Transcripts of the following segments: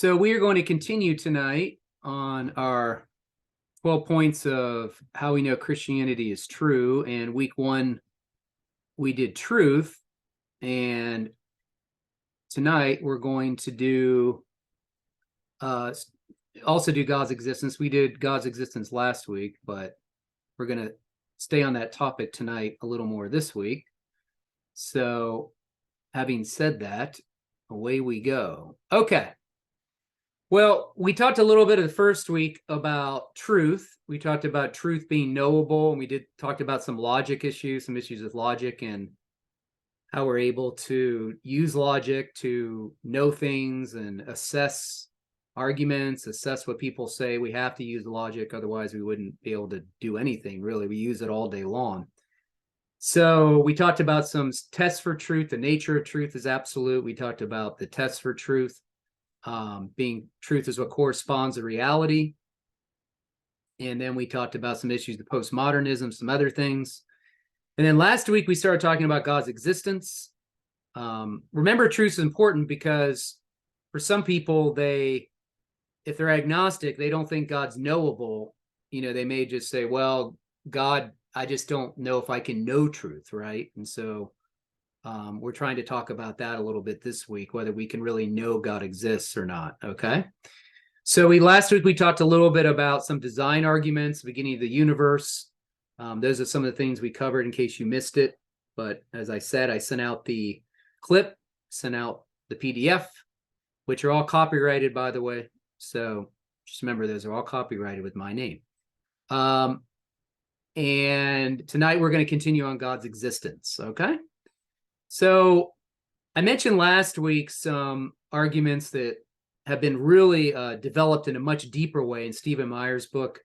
So we are going to continue tonight on our 12 points of how we know Christianity is true. And week one, we did truth. And tonight we're going to do also do God's existence. We did God's existence last week, but we're going to stay on that topic tonight a little more this week. So having said that, away we go. Okay. Well, we talked a little bit of the first week about truth. We talked about truth being knowable, and we talked about some logic issues, some issues with logic and how we're able to use logic to know things and assess arguments, assess what people say. We have to use logic, otherwise we wouldn't be able to do anything, really. We use it all day long. So we talked about some tests for truth. The nature of truth is absolute. We talked about the tests for truth. Being truth is what corresponds to reality. And then we talked about some issues of postmodernism, some other things. And then last week we started talking about God's existence. Remember, truth is important because for some people, if they're agnostic, they don't think God's knowable. They may just say, well, God, I just don't know if I can know truth, right? And so we're trying to talk about that a little bit this week, whether we can really know God exists or not, okay? So last week we talked a little bit about some design arguments, beginning of the universe. Those are some of the things we covered in case you missed it. But as I said, I sent out the clip, sent out the PDF, which are all copyrighted, by the way. So just remember, those are all copyrighted with my name. And tonight we're going to continue on God's existence, okay? So I mentioned last week some arguments that have been really developed in a much deeper way in Stephen Meyer's book,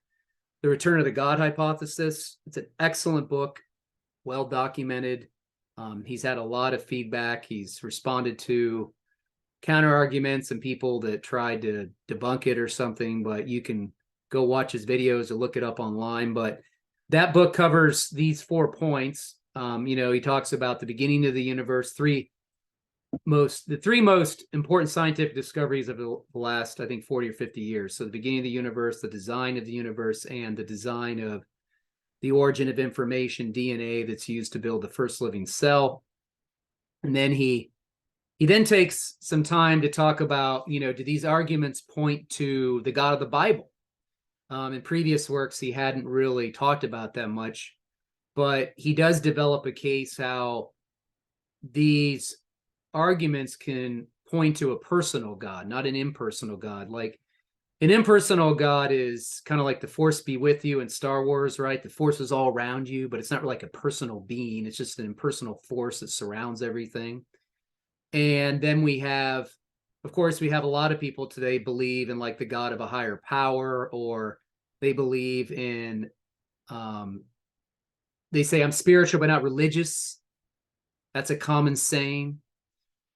The Return of the God Hypothesis. It's an excellent book, well documented. He's had a lot of feedback. He's responded to counter arguments and people that tried to debunk it or something, but you can go watch his videos or look it up online. But that book covers these 4 points. He talks about the beginning of the universe, the three most important scientific discoveries of the last, I think, 40 or 50 years. So the beginning of the universe, the design of the universe, and the design of the origin of information, DNA, that's used to build the first living cell. And then he then takes some time to talk about, do these arguments point to the God of the Bible? In previous works, he hadn't really talked about that much. But he does develop a case how these arguments can point to a personal God, not an impersonal God. Like an impersonal God is kind of like the Force be with you in Star Wars, right? The Force is all around you, but it's not like a personal being. It's just an impersonal force that surrounds everything. And then we have a lot of people today believe in like the God of a higher power, or they believe in they say, I'm spiritual but not religious. That's a common saying.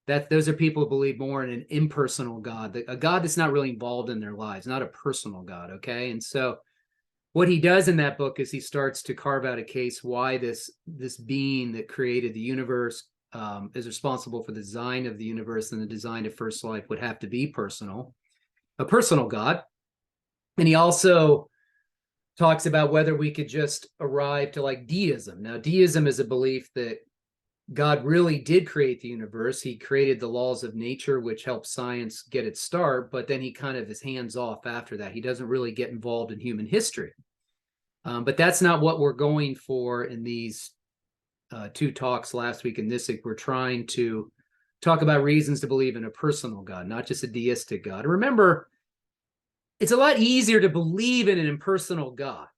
Those are people who believe more in an impersonal God, a God that's not really involved in their lives, not a personal God, okay? And so what he does in that book is he starts to carve out a case why this being that created the universe is responsible for the design of the universe and the design of first life would have to be a personal God. And he also talks about whether we could just arrive to like deism. Now, deism is a belief that God really did create the universe. He created the laws of nature, which helped science get its start, but then he kind of is hands off after that. He doesn't really get involved in human history. But that's not what we're going for in these 2 talks last week and this week. We're trying to talk about reasons to believe in a personal God, not just a deistic God. Remember, it's a lot easier to believe in an impersonal God.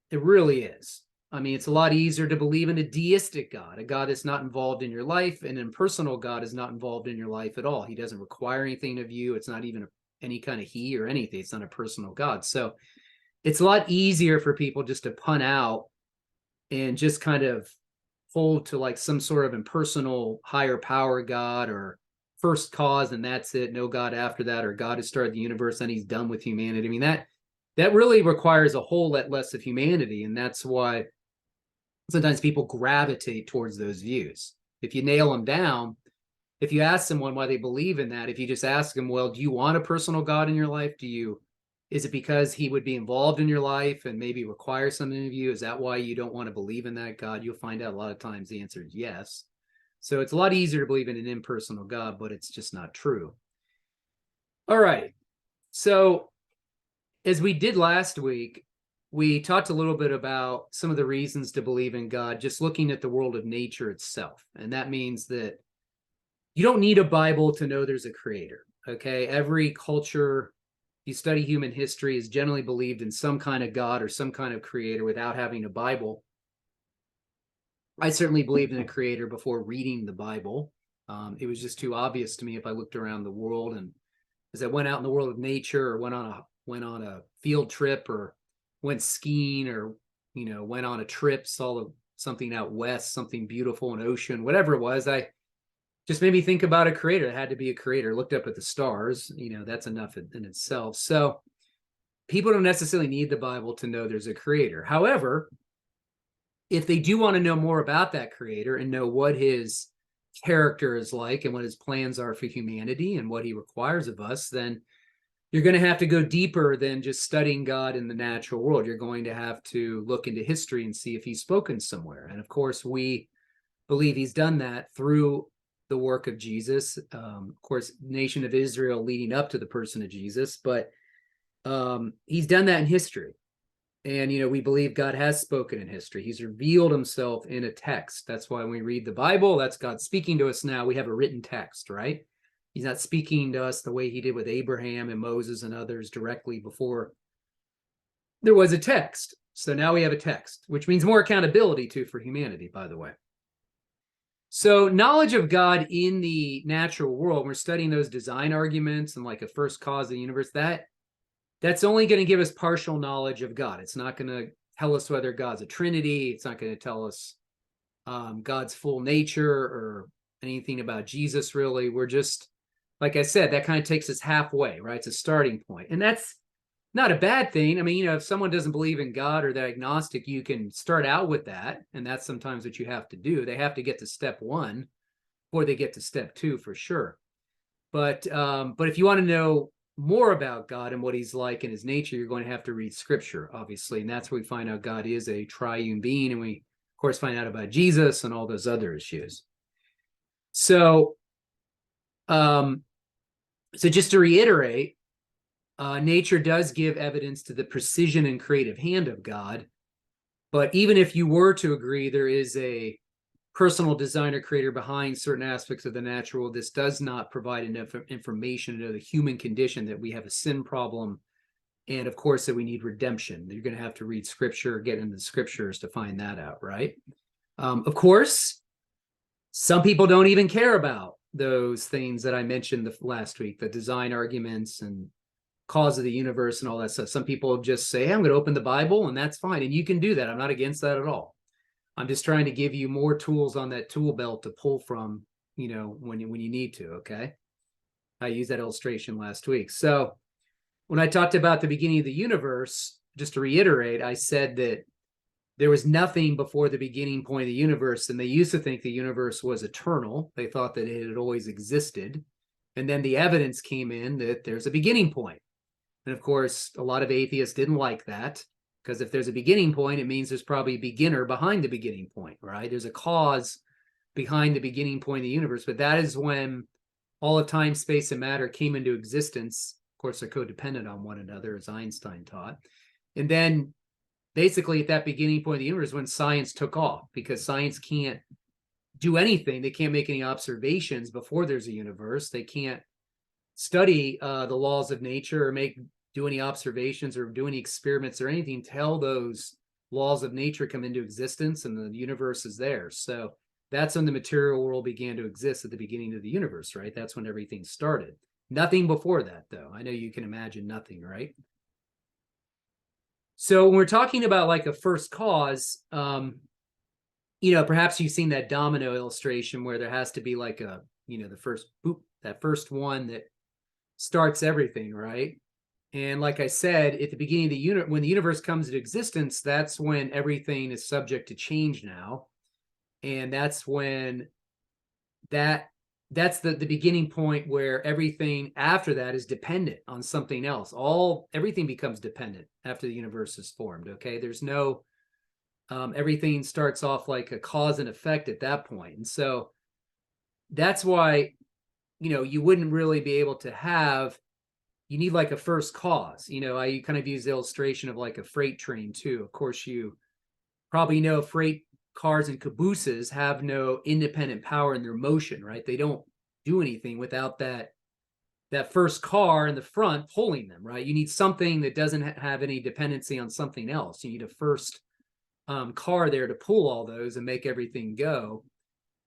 It really is. I mean, it's a lot easier to believe in a deistic God, a God that's not involved in your life. An impersonal God is not involved in your life at all. He doesn't require anything of you. It's not even any kind of he or anything. It's not a personal God. So it's a lot easier for people just to punt out and just kind of hold to like some sort of impersonal higher power God or first cause, and that's it, no God after that, or God has started the universe and he's done with humanity. I mean, that really requires a whole lot less of humanity, and that's why sometimes people gravitate towards those views. If you nail them down, if you ask someone why they believe in that, if you just ask them, well, do you want a personal God in your life? Is it because he would be involved in your life and maybe require something of you? Is that why you don't want to believe in that God? You'll find out a lot of times the answer is yes. So it's a lot easier to believe in an impersonal God, but it's just not true. All right. So as we did last week, we talked a little bit about some of the reasons to believe in God, just looking at the world of nature itself. And that means that you don't need a Bible to know there's a creator. Okay. Every culture, you study human history, is generally believed in some kind of God or some kind of creator without having a Bible. I certainly believed in a creator before reading the Bible. It was just too obvious to me if I looked around the world, and as I went out in the world of nature, or went on a field trip, or went skiing, or went on a trip, saw something out west, something beautiful, an ocean, whatever it was, I just made me think about a creator. It had to be a creator. Looked up at the stars, that's enough in itself. So people don't necessarily need the Bible to know there's a creator. However, if they do want to know more about that creator and know what his character is like and what his plans are for humanity and what he requires of us, then you're going to have to go deeper than just studying God in the natural world. You're going to have to look into history and see if he's spoken somewhere. And of course, we believe he's done that through the work of Jesus. Of course, nation of Israel leading up to the person of Jesus, but he's done that in history. And, we believe God has spoken in history. He's revealed himself in a text. That's why when we read the Bible, that's God speaking to us now. We have a written text, right? He's not speaking to us the way he did with Abraham and Moses and others directly before there was a text. So now we have a text, which means more accountability too for humanity, by the way. So knowledge of God in the natural world, we're studying those design arguments and like a first cause of the universe, that's only going to give us partial knowledge of God. It's not going to tell us whether God's a Trinity. It's not going to tell us God's full nature or anything about Jesus, really. We're just, like I said, that kind of takes us halfway, right? It's a starting point. And that's not a bad thing. I mean, if someone doesn't believe in God or they're agnostic, you can start out with that. And that's sometimes what you have to do. They have to get to step one before they get to step two, for sure. But if you want to know more about God and what he's like and his nature, you're going to have to read scripture, obviously. And that's where we find out God is a triune being. And we, of course, find out about Jesus and all those other issues. So, so just to reiterate, nature does give evidence to the precision and creative hand of God. But even if you were to agree there is a personal designer creator behind certain aspects of the natural world, this does not provide enough information into the human condition, that we have a sin problem, and of course that we need redemption. You're going to have to read scripture, get into the scriptures to find that out, right? Of course, some people don't even care about those things that I mentioned last week, the design arguments and cause of the universe and all that stuff. Some people just say, hey, I'm going to open the Bible, and that's fine. And you can do that. I'm not against that at all. I'm just trying to give you more tools on that tool belt to pull from, when you need to, okay? I used that illustration last week. So when I talked about the beginning of the universe, just to reiterate, I said that there was nothing before the beginning point of the universe, and they used to think the universe was eternal. They thought that it had always existed. And then the evidence came in that there's a beginning point. And of course, a lot of atheists didn't like that, because if there's a beginning point, it means there's probably a beginner behind the beginning point, right? There's a cause behind the beginning point of the universe, but that is when all of time, space, and matter came into existence. Of course, they're codependent on one another, as Einstein taught. And then basically at that beginning point of the universe, when science took off, because science can't do anything. They can't make any observations before there's a universe. They can't study the laws of nature or do any observations or do any experiments or anything until those laws of nature come into existence and the universe is there. So that's when the material world began to exist, at the beginning of the universe, right? That's when everything started. Nothing before that, though. I know you can imagine nothing, right? So when we're talking about like a first cause, perhaps you've seen that domino illustration where there has to be like the first boop, that first one that starts everything, right? And like I said, at the beginning of the when the universe comes into existence, that's when everything is subject to change now. And that's when that that's the beginning point where everything after that is dependent on something else. Everything becomes dependent after the universe is formed. Okay, there's no everything starts off like a cause and effect at that point. And so that's why, you wouldn't really be able to have, you need like a first cause. I kind of use the illustration of like a freight train too. Of course, you probably know freight cars and cabooses have no independent power in their motion, right? They don't do anything without that first car in the front pulling them, right? You need something that doesn't have any dependency on something else. You need a first car there to pull all those and make everything go.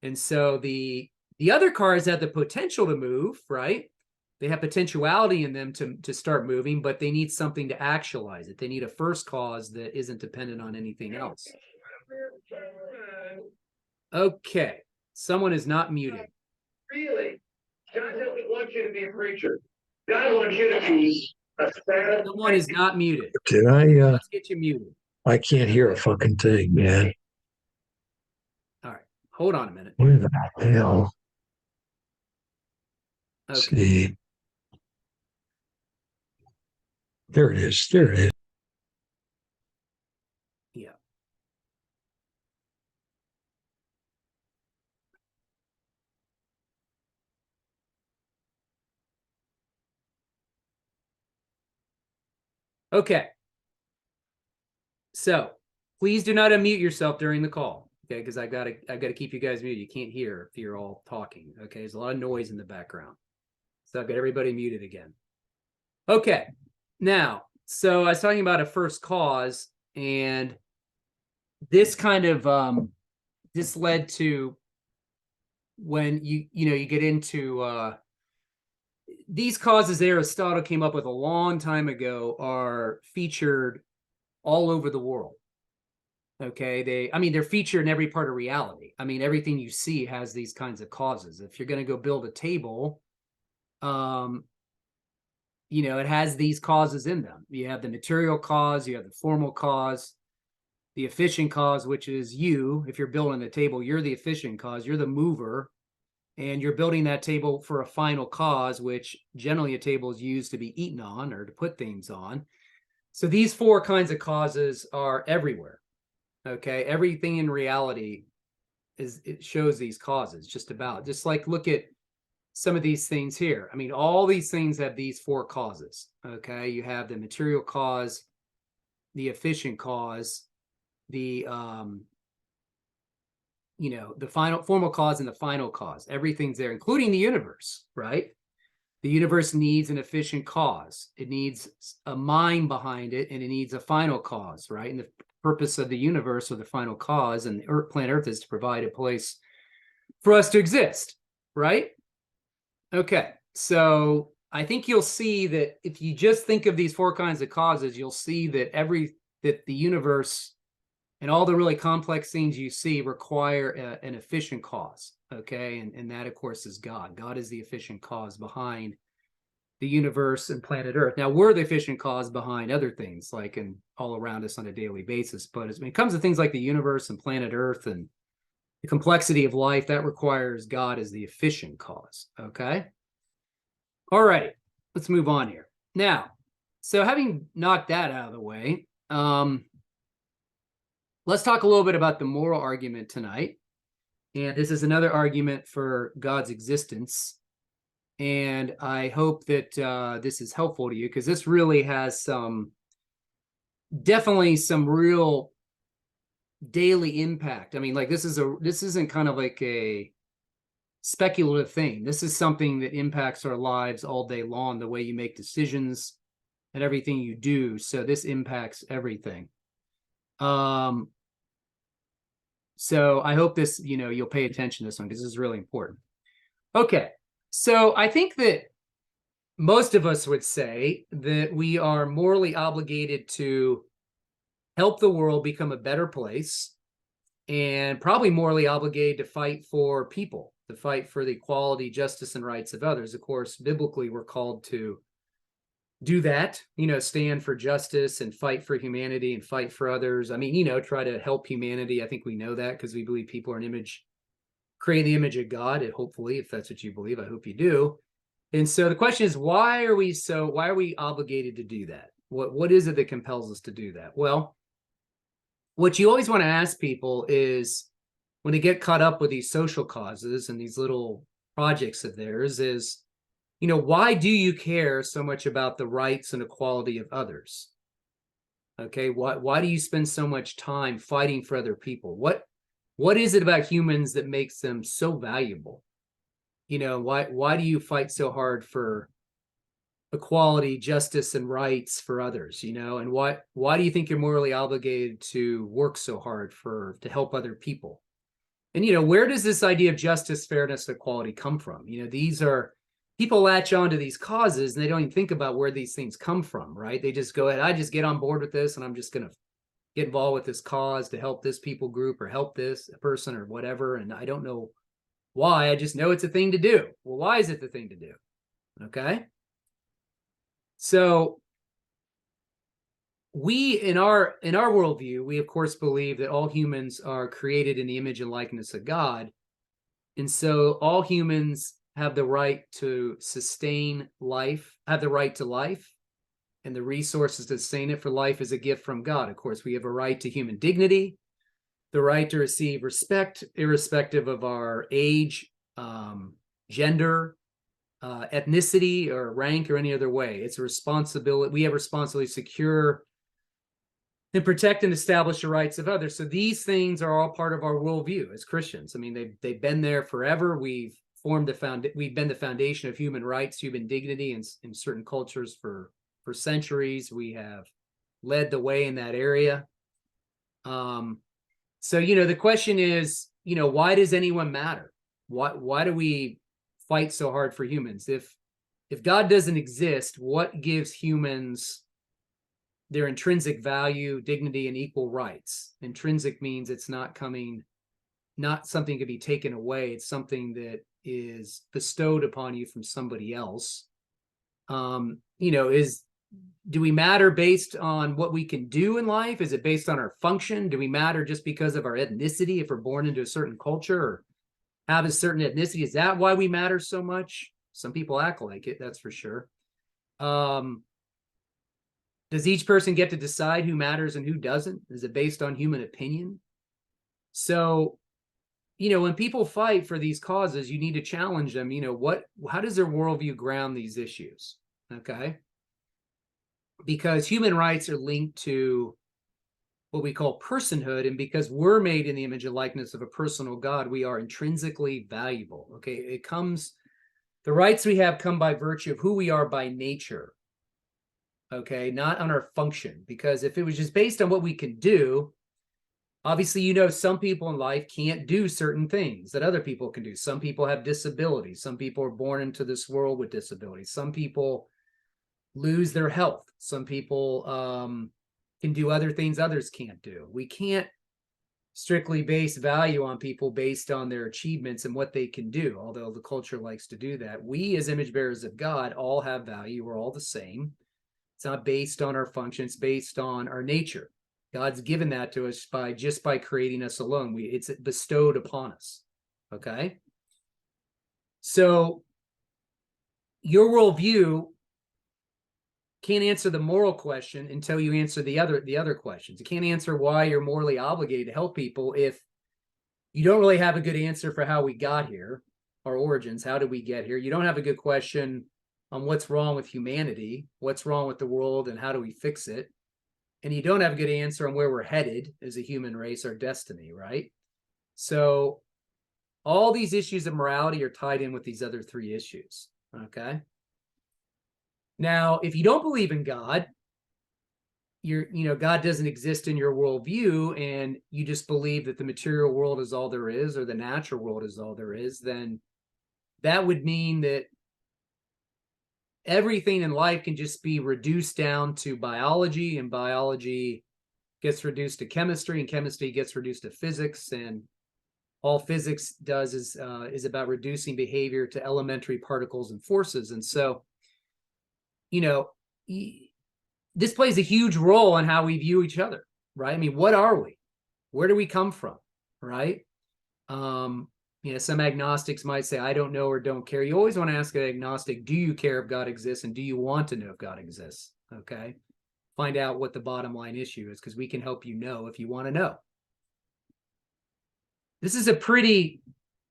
And so the other cars have the potential to move, right? They have potentiality in them to start moving, but they need something to actualize it. They need a first cause that isn't dependent on anything else. Okay, someone is not muted. Really? God doesn't want you to be a preacher. God wants you to be a sad. Someone is not muted. Did I? Let's get you muted. I can't hear a fucking thing, man. All right, hold on a minute. Where the hell? Okay. See. There it is. There it is. Yeah. Okay. So please do not unmute yourself during the call, okay? Because I gotta keep you guys muted. You can't hear if you're all talking. Okay, there's a lot of noise in the background. So I've got everybody muted again. Okay. Now, so I was talking about a first cause, and this kind of this led to when you get into these causes that Aristotle came up with a long time ago are featured all over the world. Okay, they're featured in every part of reality. I mean, everything you see has these kinds of causes. If you're going to go build a table, it has these causes in them. You have the material cause, you have the formal cause, the efficient cause, which is you. If you're building the table, you're the efficient cause, you're the mover, and you're building that table for a final cause, which generally a table is used to be eaten on or to put things on. So these four kinds of causes are everywhere. Okay, everything in reality it shows these causes just like look at some of these things here. I mean, all these things have these four causes. Okay, you have the material cause, the efficient cause, the the final formal cause, and the final cause. Everything's there, including the universe, right? The universe needs an efficient cause. It needs a mind behind it, and it needs a final cause, right? And the purpose of the universe, or the final cause, and the planet Earth, is to provide a place for us to exist, right? Okay, so I think you'll see that if you just think of these four kinds of causes, you'll see that that the universe and all the really complex things you see require an efficient cause. Okay, and that of course is God. God is the efficient cause behind the universe and planet Earth. Now, we're the efficient cause behind other things like and all around us on a daily basis. But when it comes to things like the universe and planet Earth and the complexity of life, that requires God as the efficient cause. Okay. All right, let's move on here. Now, so having knocked that out of the way, let's talk a little bit about the moral argument tonight. And this is another argument for God's existence. And I hope that this is helpful to you, because this really has definitely some real daily impact. I mean, like this isn't kind of like a speculative thing. This is something that impacts our lives all day long, the way you make decisions and everything you do. So this impacts everything. So I hope this, you'll pay attention to this one, because this is really important. Okay. So I think that most of us would say that we are morally obligated to help the world become a better place, and probably morally obligated to fight for people, to fight for the equality, justice, and rights of others. Of course, biblically, we're called to do that, stand for justice and fight for humanity and fight for others. I mean, try to help humanity. I think we know that because we believe people are an image created in the image of God, and hopefully, if that's what you believe, I hope you do. And so the question is, why are we obligated to do that? What is it that compels us to do that? Well, what you always want to ask people is, when they get caught up with these social causes and these little projects of theirs, is, why do you care so much about the rights and equality of others? Okay, why do you spend so much time fighting for other people? What is it about humans that makes them so valuable? Why do you fight so hard for equality, justice, and rights for others? And why do you think you're morally obligated to work so hard to help other people? And where does this idea of justice, fairness, equality come from? These are, people latch on to these causes and they don't even think about where these things come from, right? They just go ahead, I just get on board with this and I'm just going to get involved with this cause to help this people group or help this person or whatever. And I don't know why, I just know it's a thing to do. Well, why is it the thing to do? Okay. So we, in our worldview, we of course believe that all humans are created in the image and likeness of God. And so all humans have the right to sustain life, have the right to life, and the resources to sustain it, for life is a gift from God. Of course, we have a right to human dignity, the right to receive respect, irrespective of our age, gender, ethnicity, or rank, or any other way. It's a responsibility. We have responsibility to secure and protect and establish the rights of others. So these things are all part of our worldview as Christians. I mean, they've been there forever. We've been the foundation of human rights, human dignity in certain cultures for centuries. We have led the way in that area. So, the question is, why does anyone matter? Why do we fight so hard for humans? If God doesn't exist, what gives humans their intrinsic value, dignity, and equal rights? Intrinsic means it's not something to be taken away. It's something that is bestowed upon you from somebody else. Do we matter based on what we can do in life? Is it based on our function? Do we matter just because of our ethnicity? If we're born into a certain culture or have a certain ethnicity, is that why we matter so much? Some people act like it, that's for sure. Does each person get to decide who matters and who doesn't? Is it based on human opinion? So, when people fight for these causes, you need to challenge them. How does their worldview ground these issues? Okay. Because human rights are linked to what we call personhood. And because we're made in the image and likeness of a personal God, we are intrinsically valuable. Okay. The rights we have come by virtue of who we are by nature. Okay. Not on our function. Because if it was just based on what we can do, obviously, some people in life can't do certain things that other people can do. Some people have disabilities. Some people are born into this world with disabilities. Some people lose their health. Some people can do other things others can't do. We can't strictly base value on people based on their achievements and what they can do, although the culture likes to do that. We, as image bearers of God, all have value. We're all the same. It's not based on our function. It's based on our nature. God's given that to us by creating us alone. It's bestowed upon us. Okay. So your worldview can't answer the moral question until you answer the other questions. You can't answer why you're morally obligated to help people if you don't really have a good answer for how we got here, our origins. How did we get here? You don't have a good question on what's wrong with humanity, what's wrong with the world, and how do we fix it? And you don't have a good answer on where we're headed as a human race, our destiny, right? So all these issues of morality are tied in with these other three issues, okay? Now, if you don't believe in God, God doesn't exist in your worldview, and you just believe that the material world is all there is, or the natural world is all there is, then that would mean that everything in life can just be reduced down to biology, and biology gets reduced to chemistry, and chemistry gets reduced to physics, and all physics does is about reducing behavior to elementary particles and forces. And so, this plays a huge role in how we view each other, right? I mean, what are we? Where do we come from, right? Some agnostics might say, I don't know or don't care. You always want to ask an agnostic, do you care if God exists, and do you want to know if God exists? Okay. Find out what the bottom line issue is, because we can help you know if you want to know. This is a pretty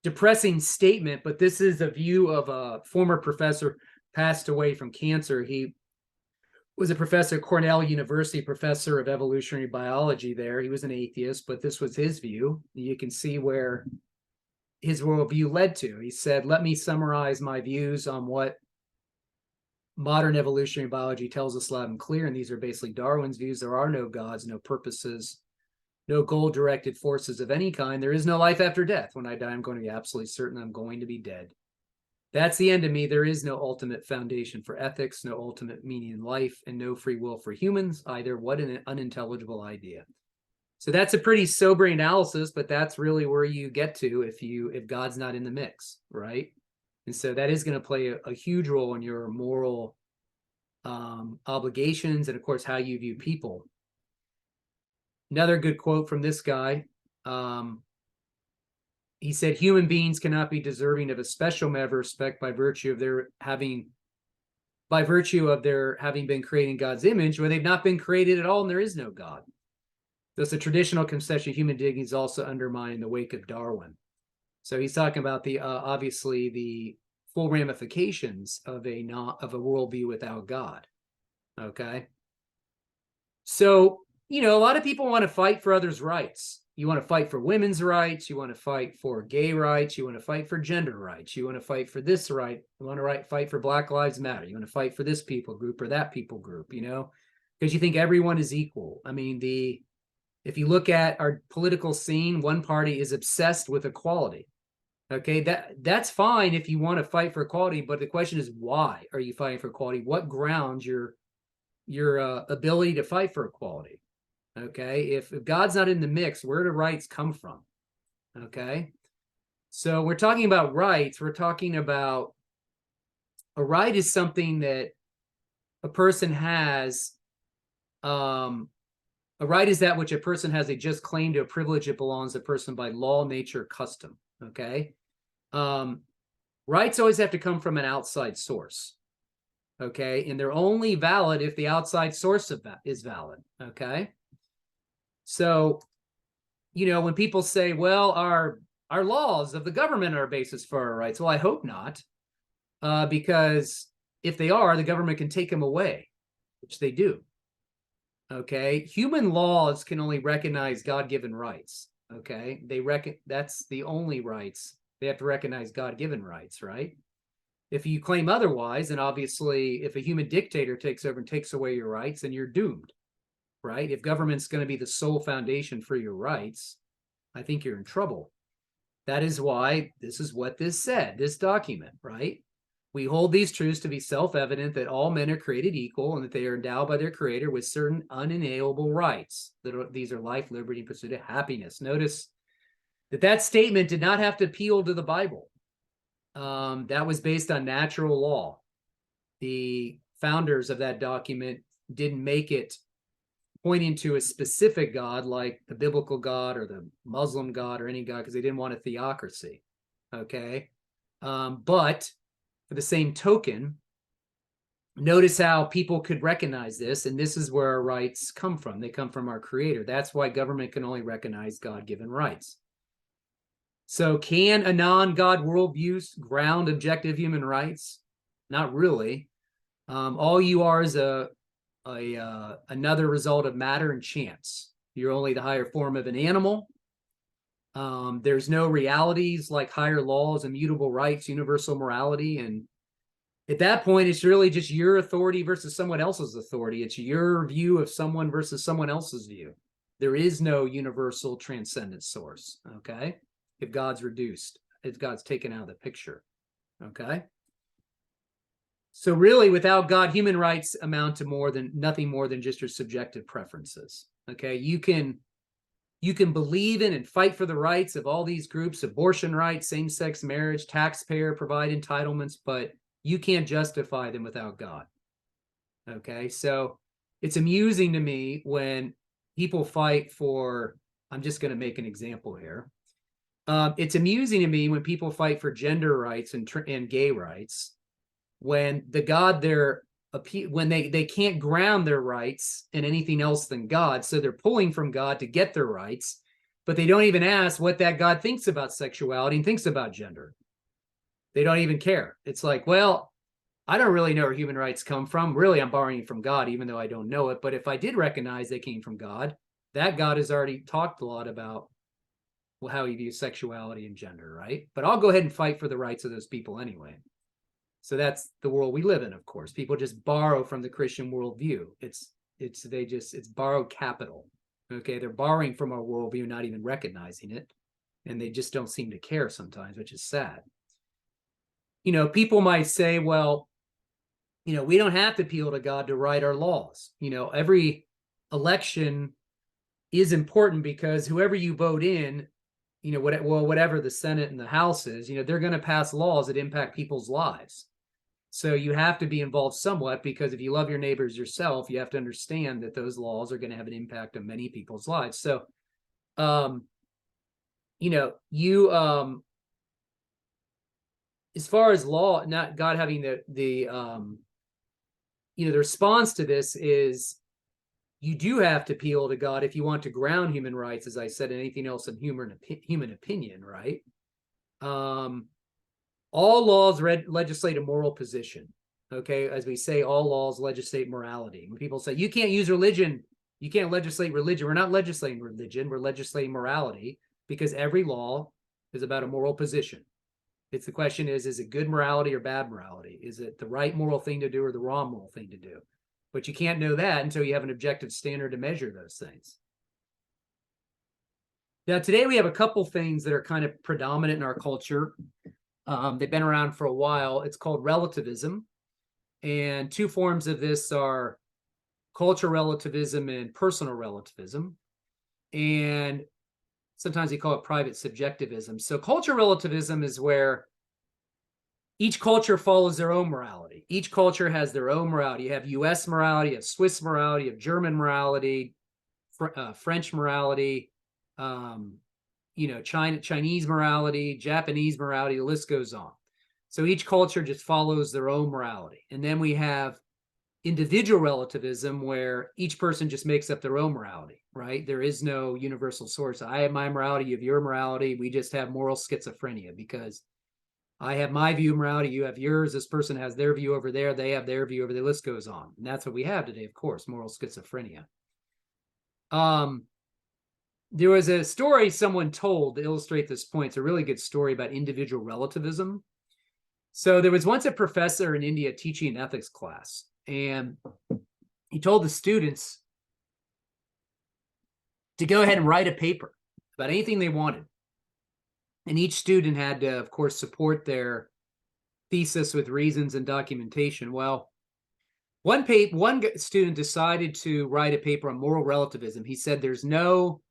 depressing statement, but this is a view of a former professor, passed away from cancer. He was a professor at Cornell University, professor of evolutionary biology there. He was an atheist, but this was his view. You can see where his worldview led to. He said, let me summarize my views on what modern evolutionary biology tells us loud and clear. And these are basically Darwin's views. There are no gods, no purposes, no goal-directed forces of any kind. There is no life after death. When I die, I'm going to be absolutely certain I'm going to be dead. That's the end of me. There is no ultimate foundation for ethics, no ultimate meaning in life, and no free will for humans either. What an unintelligible idea. So that's a pretty sobering analysis, but that's really where you get to if God's not in the mix, right? And so that is going to play a huge role in your moral obligations and, of course, how you view people. Another good quote from this guy. He said, human beings cannot be deserving of a special measure of respect by virtue of their having been created in God's image, where they've not been created at all and there is no God. Thus, the traditional conception of human dignity is also undermined in the wake of Darwin. So he's talking about the obviously the full ramifications of a worldview without God. Okay. So, a lot of people want to fight for others' rights. You want to fight for women's rights. You want to fight for gay rights. You want to fight for gender rights. You want to fight for this right. You want to fight for Black Lives Matter. You want to fight for this people group or that people group, because you think everyone is equal. I mean, if you look at our political scene, one party is obsessed with equality. Okay, that's fine if you want to fight for equality, but the question is, why are you fighting for equality? What grounds your ability to fight for equality? Okay, if God's not in the mix, where do rights come from? Okay, so we're talking about rights. We're talking about a right is something that a person has. A right is that which a person has a just claim to a privilege that belongs to a person by law, nature, custom. Okay, rights always have to come from an outside source. Okay, and they're only valid if the outside source of that is valid. Okay. So, when people say, well, our laws of the government are a basis for our rights. Well, I hope not, because if they are, the government can take them away, which they do. Okay. Human laws can only recognize God-given rights. Okay. That's the only rights. They have to recognize God-given rights, right? If you claim otherwise, and obviously if a human dictator takes over and takes away your rights, then you're doomed. Right? If government's going to be the sole foundation for your rights, I think you're in trouble. That is why this is what this said, this document, right? We hold these truths to be self-evident that all men are created equal and that they are endowed by their creator with certain unalienable rights. These are life, liberty, and pursuit of happiness. Notice that statement did not have to appeal to the Bible. That was based on natural law. The founders of that document didn't make it pointing to a specific God like the biblical God or the Muslim God or any God, because they didn't want a theocracy. Okay. But for the same token, notice how people could recognize this, and this is where our rights come from. They come from our creator. That's why government can only recognize God-given rights. So can a non-God worldview ground objective human rights? Not really. All you are is another result of matter and chance. You're only the higher form of an animal. There's no realities like higher laws, immutable rights, universal morality. And at that point, it's really just your authority versus someone else's authority. It's your view of someone versus someone else's view. There is no universal transcendent source, okay? If God's reduced, if God's taken out of the picture, okay? So really, without God, human rights amount to nothing more than just your subjective preferences. Okay, you can believe in and fight for the rights of all these groups: abortion rights, same-sex marriage, taxpayer provide entitlements, but you can't justify them without God. Okay, so it's amusing to me when people fight for. I'm just going to make an example here. It's amusing to me when people fight for gender rights and gay rights, when the God they're when they can't ground their rights in anything else than God, so they're pulling from God to get their rights, but they don't even ask what that God thinks about sexuality and thinks about gender. They don't even care. It's like, well, I don't really know where human rights come from. Really, I'm borrowing from God, even though I don't know it. But if I did recognize they came from God, that God has already talked a lot about how he views sexuality and gender, right? But I'll go ahead and fight for the rights of those people anyway. So that's the world we live in, of course. People just borrow from the Christian worldview. It's borrowed capital. Okay, they're borrowing from our worldview, not even recognizing it, and they just don't seem to care sometimes, which is sad. People might say, well, we don't have to appeal to God to write our laws. Every election is important because whoever you vote in, whatever the Senate and the House is, they're going to pass laws that impact people's lives. So you have to be involved somewhat, because if you love your neighbors yourself, you have to understand that those laws are going to have an impact on many people's lives. So, as far as law, not God having the response to this is, you do have to appeal to God if you want to ground human rights, as I said, and anything else in human opinion, right? All laws legislate a moral position. Okay, as we say, all laws legislate morality. When people say you can't use religion, you can't legislate religion, we're not legislating religion, we're legislating morality, because every law is about a moral position. It's the question is it good morality or bad morality? Is it the right moral thing to do or the wrong moral thing to do? But you can't know that until you have an objective standard to measure those things. Now, today we have a couple things that are kind of predominant in our culture. They've been around for a while. It's called relativism. And two forms of this are cultural relativism and personal relativism. And sometimes you call it private subjectivism. So cultural relativism is where each culture follows their own morality. Each culture has their own morality. You have US morality, you have Swiss morality, you have German morality, French morality, Chinese morality, Japanese morality, the list goes on. So each culture just follows their own morality. And then we have individual relativism, where each person just makes up their own morality, right? There is no universal source. I have my morality, you have your morality. We just have moral schizophrenia, because I have my view of morality, you have yours, this person has their view over there, they have their view over there, the list goes on. And that's what we have today, of course, moral schizophrenia. There was a story someone told to illustrate this point. It's a really good story about individual relativism. So there was once a professor in India teaching an ethics class, and he told the students to go ahead and write a paper about anything they wanted. And each student had to, of course, support their thesis with reasons and documentation. Well, one student decided to write a paper on moral relativism. He said there's no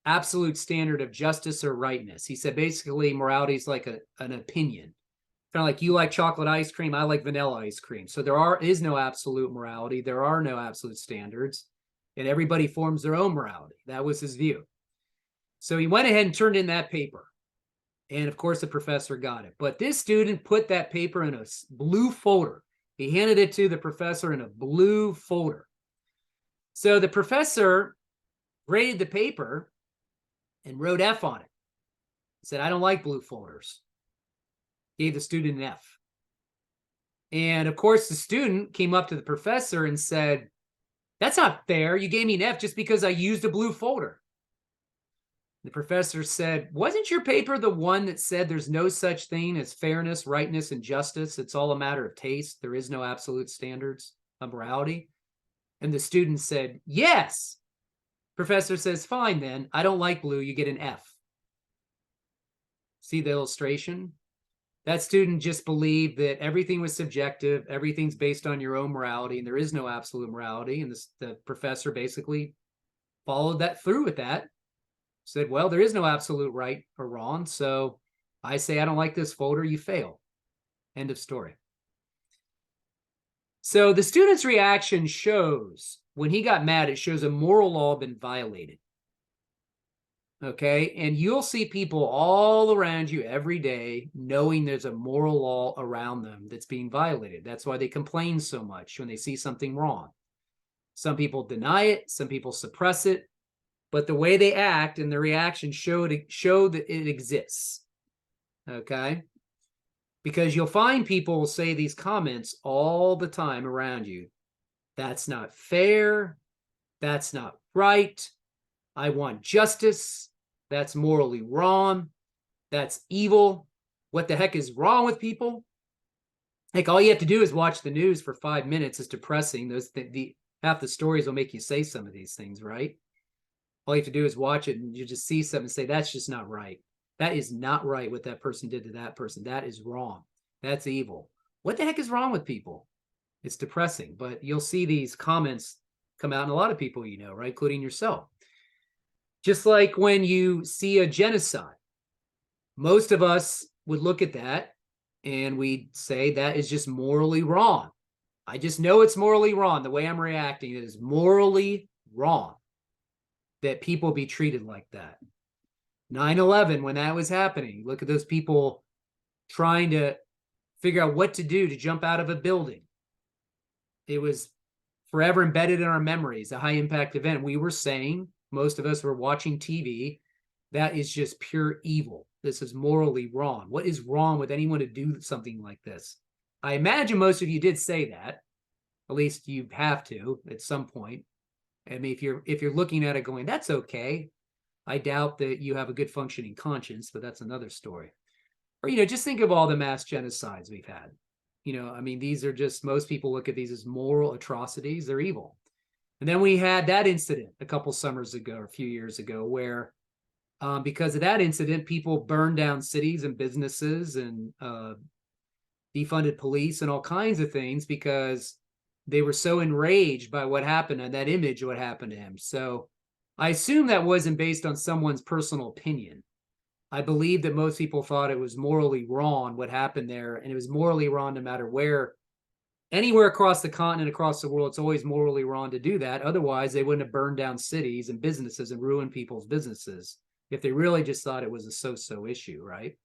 absolute standard of justice or rightness. He said basically morality is like an opinion. Kind of like you like chocolate ice cream, I like vanilla ice cream. So there is no absolute morality. There are no absolute standards, and everybody forms their own morality. That was his view. So he went ahead and turned in that paper. And of course, the professor got it. But this student put that paper in a blue folder. He handed it to the professor in a blue folder. So the professor graded the paper and wrote F on it. He said, I don't like blue folders. Gave the student an F. And of course, the student came up to the professor and said, that's not fair. You gave me an F just because I used a blue folder. The professor said, wasn't your paper the one that said there's no such thing as fairness, rightness, and justice? It's all a matter of taste. There is no absolute standards of morality. And the student said, yes. Professor says, fine then. I don't like blue. You get an F. See the illustration? That student just believed that everything was subjective. Everything's based on your own morality, and there is no absolute morality. And the professor basically followed that through with that. Said, well, there is no absolute right or wrong. So I say, I don't like this folder. You fail. End of story. So the student's reaction shows, when he got mad, it shows a moral law had been violated. Okay. And you'll see people all around you every day knowing there's a moral law around them that's being violated. That's why they complain so much when they see something wrong. Some people deny it, some people suppress it, but the way they act and their reaction show that it exists. Okay. Because you'll find people say these comments all the time around you. That's not fair. That's not right. I want justice. That's morally wrong. That's evil. What the heck is wrong with people? Like, all you have to do is watch the news for 5 minutes. It's depressing. Half the stories will make you say some of these things, right? All you have to do is watch it and you just see something and say, that's just not right. That is not right what that person did to that person. That is wrong. That's evil. What the heck is wrong with people? It's depressing, but you'll see these comments come out in a lot of people, you know, right? Including yourself. Just like when you see a genocide, most of us would look at that and we'd say that is just morally wrong. I just know it's morally wrong. The way I'm reacting is morally wrong that people be treated like that. 9/11, when that was happening, look at those people trying to figure out what to do to jump out of a building. It was forever embedded in our memories, a high impact event. We were saying, most of us were watching TV, that is just pure evil. This is morally wrong. What is wrong with anyone to do something like this? I imagine most of you did say that. At least you have to at some point. I mean, if you're looking at it going, that's okay, I doubt that you have a good functioning conscience, but that's another story. Or, you know, just think of all the mass genocides we've had. You know, I mean, these are just, most people look at these as moral atrocities. They're evil. And then we had that incident a couple summers ago, or a few years ago, where because of that incident, people burned down cities and businesses and defunded police and all kinds of things because they were so enraged by what happened and that image of what happened to him. So I assume that wasn't based on someone's personal opinion. I believe that most people thought it was morally wrong what happened there, and it was morally wrong no matter where, anywhere across the continent, across the world, it's always morally wrong to do that. Otherwise, they wouldn't have burned down cities and businesses and ruined people's businesses if they really just thought it was a so-so issue, right?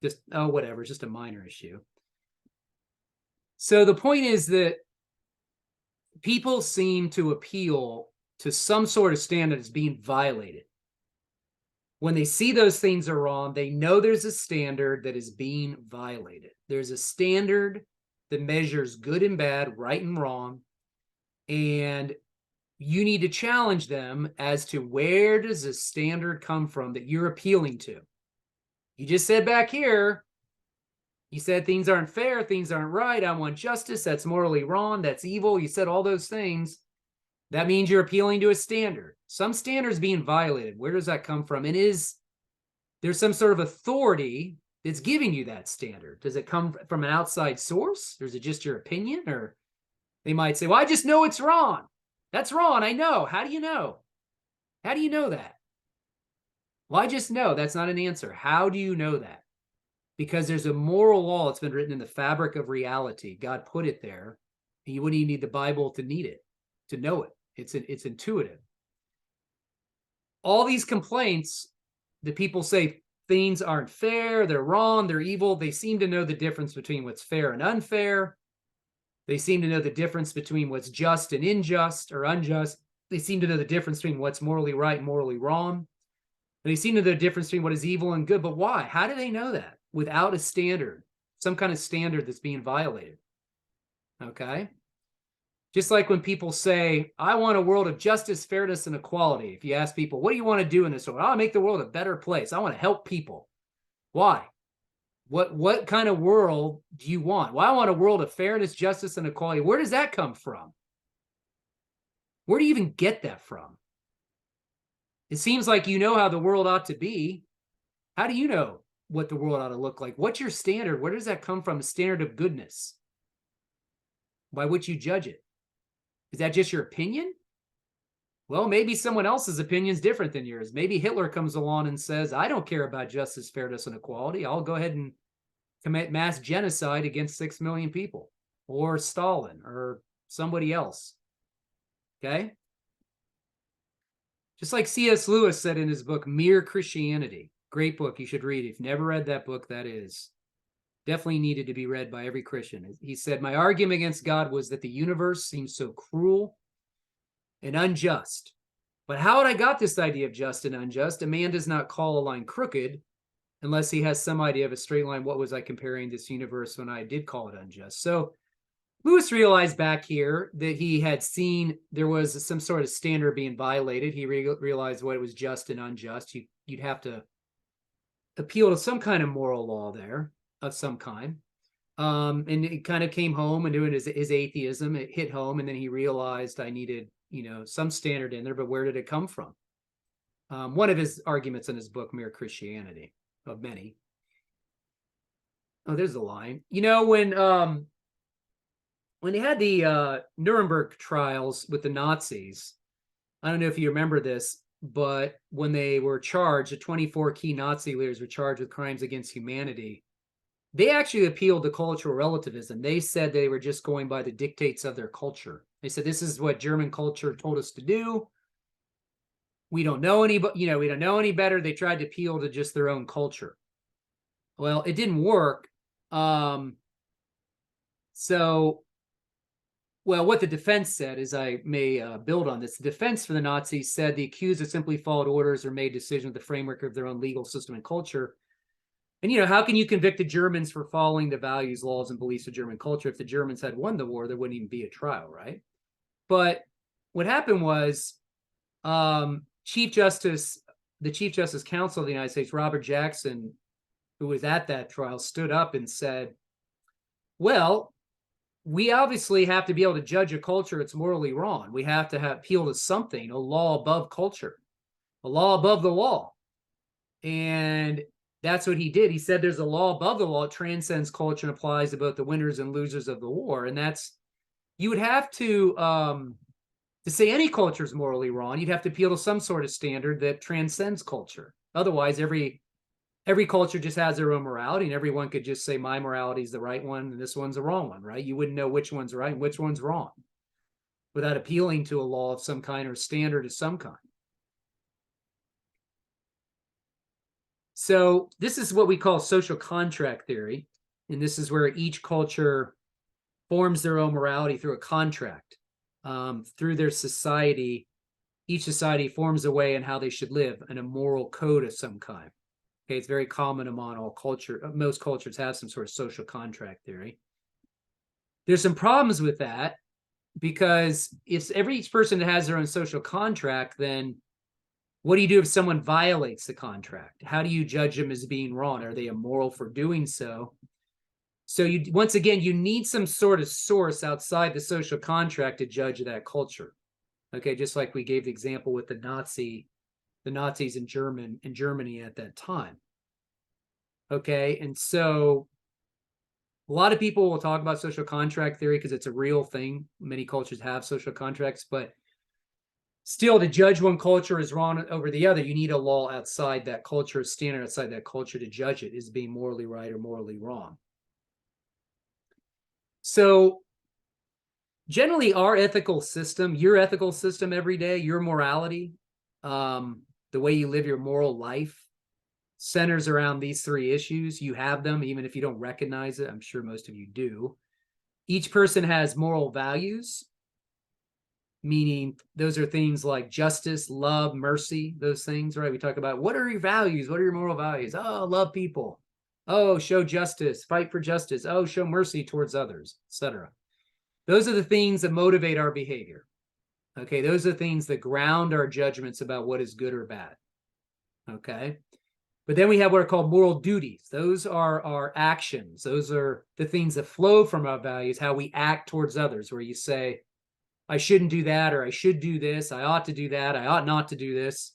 Just, oh, whatever, just a minor issue. So the point is that people seem to appeal to some sort of standard that's being violated. When they see those things are wrong, they know there's a standard that is being violated. There's a standard that measures good and bad, right and wrong, and you need to challenge them as to where does the standard come from that you're appealing to. You just said back here, you said things aren't fair, things aren't right, I want justice, that's morally wrong, that's evil. You said all those things. That means you're appealing to a standard. Some standard's being violated. Where does that come from? And is there some sort of authority that's giving you that standard? Does it come from an outside source? Or is it just your opinion? Or they might say, well, I just know it's wrong. That's wrong. I know. How do you know? How do you know that? Well, I just know. That's not an answer. How do you know that? Because there's a moral law that's been written in the fabric of reality. God put it there. And you wouldn't even need the Bible to need it, to know it. It's intuitive. All these complaints that people say things aren't fair, they're wrong, they're evil, they seem to know the difference between what's fair and unfair. They seem to know the difference between what's just and unjust or unjust. They seem to know the difference between what's morally right and morally wrong. They seem to know the difference between what is evil and good. But why? How do they know that without a standard, some kind of standard that's being violated? Okay. Just like when people say, I want a world of justice, fairness, and equality. If you ask people, what do you want to do in this world? I want to make the world a better place. I want to help people. Why? What kind of world do you want? Well, I want a world of fairness, justice, and equality. Where does that come from? Where do you even get that from? It seems like you know how the world ought to be. How do you know what the world ought to look like? What's your standard? Where does that come from? The standard of goodness by which you judge it. Is that just your opinion? Well, maybe someone else's opinion is different than yours. Maybe Hitler comes along and says, I don't care about justice, fairness, and equality. I'll go ahead and commit mass genocide against 6 million people, or Stalin, or somebody else. Okay? Just like C.S. Lewis said in his book, Mere Christianity. Great book. You should read it. If you've never read that book, that is definitely needed to be read by every Christian. He said, my argument against God was that the universe seems so cruel and unjust. But how had I got this idea of just and unjust? A man does not call a line crooked unless he has some idea of a straight line. What was I comparing this universe when I did call it unjust? So Lewis realized back here that he had seen there was some sort of standard being violated. He realized what it was just and unjust. You'd have to appeal to some kind of moral law there of some kind. And it kind of came home and doing his atheism. It hit home, and then he realized I needed, some standard in there, but where did it come from? One of his arguments in his book, Mere Christianity, of many. Oh, there's the line. When they had the Nuremberg trials with the Nazis, I don't know if you remember this, but when they were charged, the 24 key Nazi leaders were charged with crimes against humanity. They actually appealed to cultural relativism. They said they were just going by the dictates of their culture. They said, this is what German culture told us to do. We don't know any, we don't know any better. They tried to appeal to just their own culture. Well, it didn't work. Well, what the defense said, is I may build on this. The defense for the Nazis said the accused have simply followed orders or made decisions with the framework of their own legal system and culture. And, how can you convict the Germans for following the values, laws, and beliefs of German culture? If the Germans had won the war, there wouldn't even be a trial, right? But what happened was the Chief Justice Counsel of the United States, Robert Jackson, who was at that trial, stood up and said, well, we obviously have to be able to judge a culture that's morally wrong. We have to appeal to something, a law above culture, a law above the law. And that's what he did. He said there's a law above the law. It transcends culture and applies to both the winners and losers of the war. And you would have to say any culture is morally wrong, you'd have to appeal to some sort of standard that transcends culture. Otherwise, every culture just has their own morality, and everyone could just say my morality is the right one and this one's the wrong one, right? You wouldn't know which one's right and which one's wrong without appealing to a law of some kind or standard of some kind. So this is what we call social contract theory. And this is where each culture forms their own morality through a contract. Through their society, each society forms a way in how they should live, and a moral code of some kind. Okay, it's very common among all culture. Most cultures have some sort of social contract theory. There's some problems with that, because if each person has their own social contract, then what do you do if someone violates the contract? How do you judge them as being wrong? Are they immoral for doing so? So once again, you need some sort of source outside the social contract to judge that culture. Okay, just like we gave the example with the Nazis in Germany at that time. Okay, and so a lot of people will talk about social contract theory because it's a real thing. Many cultures have social contracts, but still, to judge one culture is wrong over the other, you need a law outside that culture, a standard outside that culture to judge it as being morally right or morally wrong. So generally, our ethical system, your ethical system every day, your morality, the way you live your moral life, centers around these three issues. You have them, even if you don't recognize it. I'm sure most of you do. Each person has moral values, meaning those are things like justice, love, mercy, those things, right? We talk about, what are your values? What are your moral values? Oh, love people. Oh, show justice, fight for justice. Oh, show mercy towards others, etc. Those are the things that motivate our behavior. Okay, those are things that ground our judgments about what is good or bad. Okay, but then we have what are called moral duties. Those are our actions. Those are the things that flow from our values, how we act towards others, where you say, I shouldn't do that, or I should do this, I ought to do that, I ought not to do this.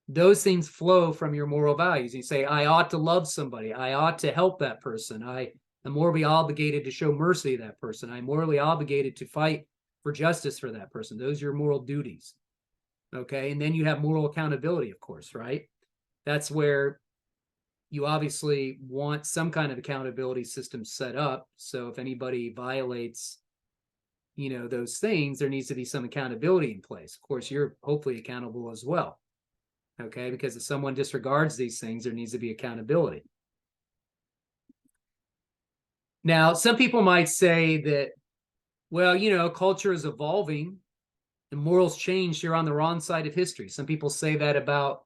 Those things flow from your moral values. You say, I ought to love somebody, I ought to help that person, I am morally obligated to show mercy to that person, I'm morally obligated to fight for justice for that person. Those are your moral duties. Okay, and then you have moral accountability, of course, right? That's where you obviously want some kind of accountability system set up. So if anybody violates those things, there needs to be some accountability in place. Of course, you're hopefully accountable as well. Okay, because if someone disregards these things, there needs to be accountability. Now, some people might say that, well, culture is evolving and morals change. You're on the wrong side of history. Some people say that about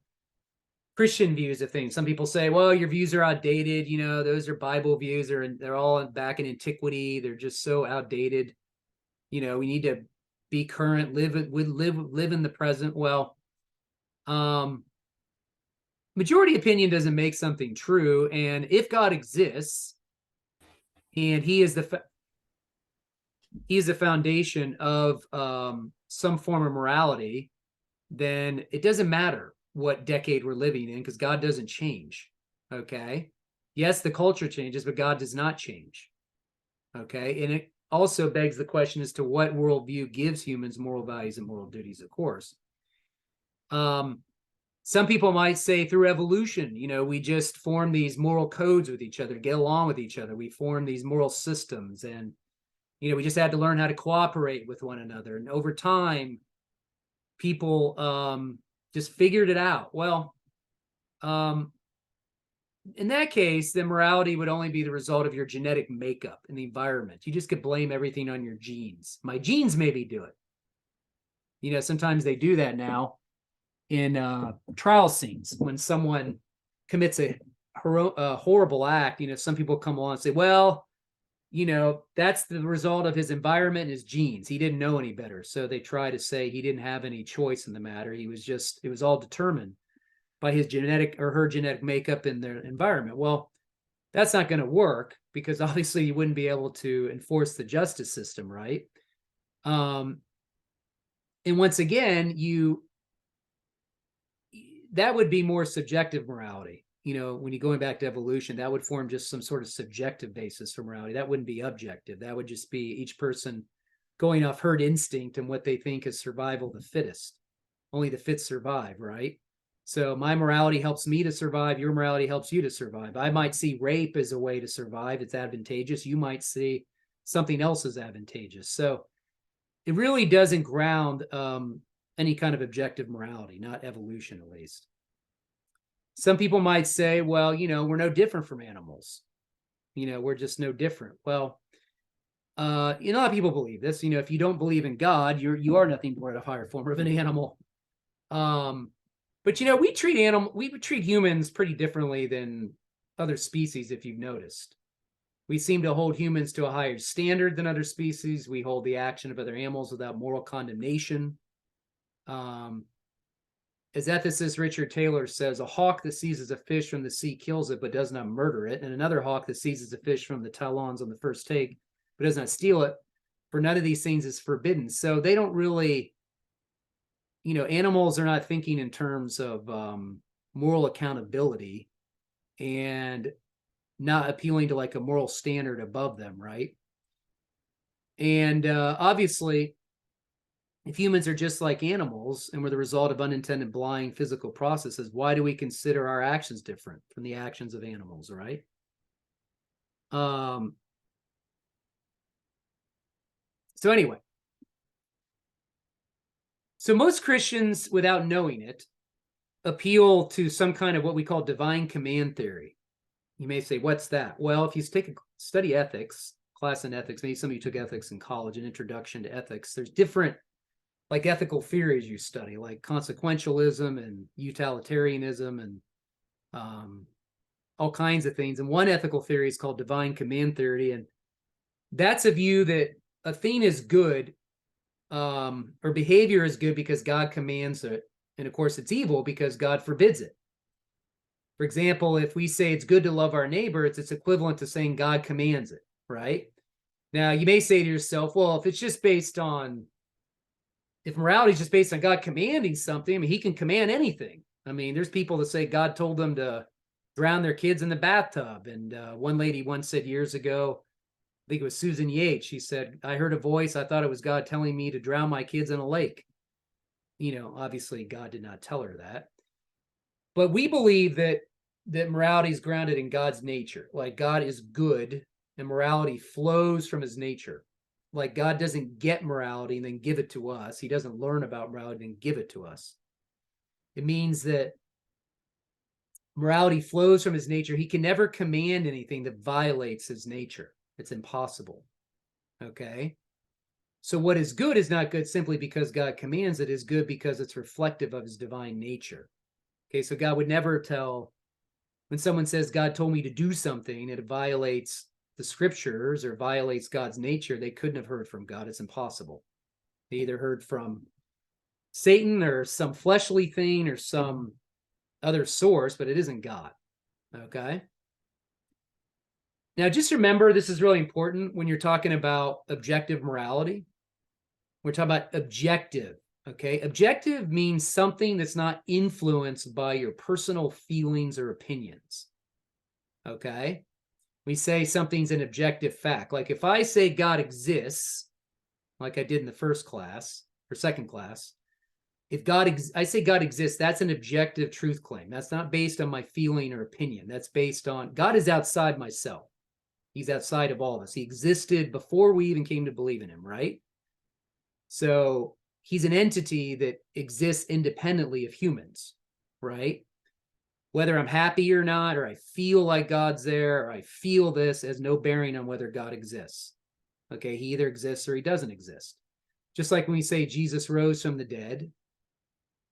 Christian views of things. Some people say, well, your views are outdated. Those are Bible views. They're all back in antiquity. They're just so outdated. We need to be current, live in the present. Well, majority opinion doesn't make something true. And if God exists and he is the foundation of some form of morality, then it doesn't matter what decade we're living in, because God doesn't change. Okay. Yes, the culture changes, but God does not change. Okay. And it also begs the question as to what worldview gives humans moral values and moral duties, of course. Some people might say through evolution, we just form these moral codes with each other, get along with each other. We form these moral systems, and we just had to learn how to cooperate with one another. And over time, people just figured it out. Well, in that case, then morality would only be the result of your genetic makeup and the environment. You just could blame everything on your genes. My genes maybe do it. Sometimes they do that now in trial scenes when someone commits a horrible act. Some people come along and say, well, that's the result of his environment and his genes. He didn't know any better. So they try to say he didn't have any choice in the matter. It was all determined by his genetic or her genetic makeup in their environment. Well, that's not going to work, because obviously you wouldn't be able to enforce the justice system, right? And once again, that would be more subjective morality. When you're going back to evolution, that would form just some sort of subjective basis for morality. That wouldn't be objective. That would just be each person going off herd instinct and what they think is survival of the fittest. Only the fit survive, right? So my morality helps me to survive. Your morality helps you to survive. I might see rape as a way to survive. It's advantageous. You might see something else as advantageous. So it really doesn't ground any kind of objective morality, not evolution at least. Some people might say, well, we're no different from animals. We're just no different. Well, a lot of people believe this. If you don't believe in God, you are nothing but a higher form of an animal. But we treat humans pretty differently than other species, if you've noticed. We seem to hold humans to a higher standard than other species. We hold the action of other animals without moral condemnation. As ethicist Richard Taylor says, a hawk that seizes a fish from the sea kills it, but does not murder it. And another hawk that seizes a fish from the talons on the first take, but does not steal it. For none of these things is forbidden. So they don't really, animals are not thinking in terms of moral accountability and not appealing to like a moral standard above them, right? And obviously, if humans are just like animals and we're the result of unintended blind physical processes, why do we consider our actions different from the actions of animals, right? So anyway, so most Christians, without knowing it, appeal to some kind of what we call divine command theory. You may say, what's that? Well, if you study ethics, class in ethics, maybe some of you took ethics in college, an introduction to ethics, there's different like ethical theories you study, like consequentialism and utilitarianism and all kinds of things. And one ethical theory is called divine command theory. And that's a view that a thing is good or behavior is good because God commands it. And of course, it's evil because God forbids it. For example, if we say it's good to love our neighbor, it's equivalent to saying God commands it, right? Now, you may say to yourself, well, if morality is just based on God commanding something, I mean, he can command anything. I mean, there's people that say God told them to drown their kids in the bathtub. And one lady once said years ago, I think it was Susan Yates, she said, I heard a voice. I thought it was God telling me to drown my kids in a lake. Obviously God did not tell her that. But we believe that morality is grounded in God's nature. Like God is good and morality flows from his nature. Like God doesn't get morality and then give it to us. He doesn't learn about morality and give it to us. It means that morality flows from his nature. He can never command anything that violates his nature. It's impossible. Okay? So what is good is not good simply because God commands it, is good because it's reflective of his divine nature. Okay, so God would never tell, when someone says God told me to do something, it violates the scriptures or violates God's nature, they couldn't have heard from God. It's impossible. They either heard from Satan or some fleshly thing or some other source, but it isn't God. Okay? Now, just remember, this is really important when you're talking about objective morality. We're talking about objective, okay? Objective means something that's not influenced by your personal feelings or opinions, okay? We say something's an objective fact. Like if I say God exists, like I did in the first class or second class, if I say God exists, that's an objective truth claim. That's not based on my feeling or opinion. That's based on God is outside myself. He's outside of all of us. He existed before we even came to believe in him, right? So he's an entity that exists independently of humans, right? Whether I'm happy or not, or I feel like God's there, or I feel this has no bearing on whether God exists. Okay, he either exists or he doesn't exist. Just like when we say Jesus rose from the dead,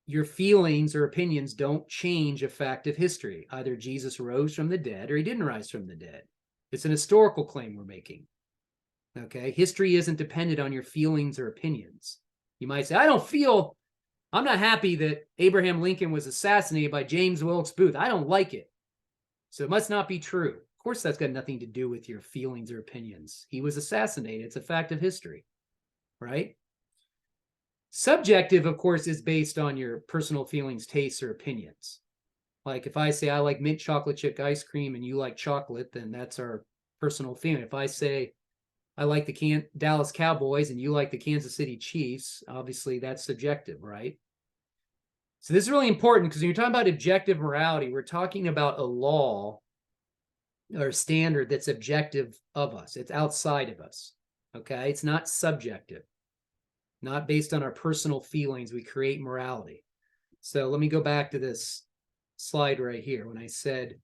your feelings or opinions don't change a fact of history. Either Jesus rose from the dead or he didn't rise from the dead. It's an historical claim we're making. Okay, history isn't dependent on your feelings or opinions. You might say, I'm not happy that Abraham Lincoln was assassinated by James Wilkes Booth. I don't like it. So it must not be true. Of course, that's got nothing to do with your feelings or opinions. He was assassinated. It's a fact of history, right? Subjective, of course, is based on your personal feelings, tastes, or opinions. Like if I say I like mint chocolate chip ice cream and you like chocolate, then that's our personal feeling. If I say I like the Dallas Cowboys and you like the Kansas City Chiefs, obviously that's subjective, right? So this is really important because when you're talking about objective morality, we're talking about a law or a standard that's objective of us. It's outside of us, okay? It's not subjective, not based on our personal feelings. We create morality. So let me go back to this slide right here when I said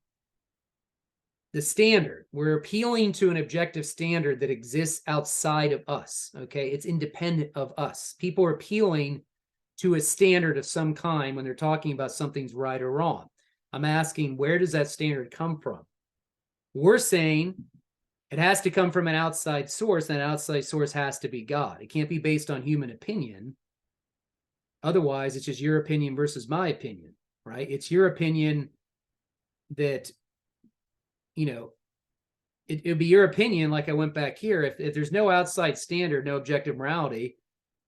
the standard. We're appealing to an objective standard that exists outside of us, okay? It's independent of us. People are appealing to a standard of some kind when they're talking about something's right or wrong. I'm asking, where does that standard come from? We're saying it has to come from an outside source, and an outside source has to be God. It can't be based on human opinion. Otherwise, it's just your opinion versus my opinion, right? It's your opinion that, you know, it'd be your opinion, like I went back here, if there's no outside standard, no objective morality,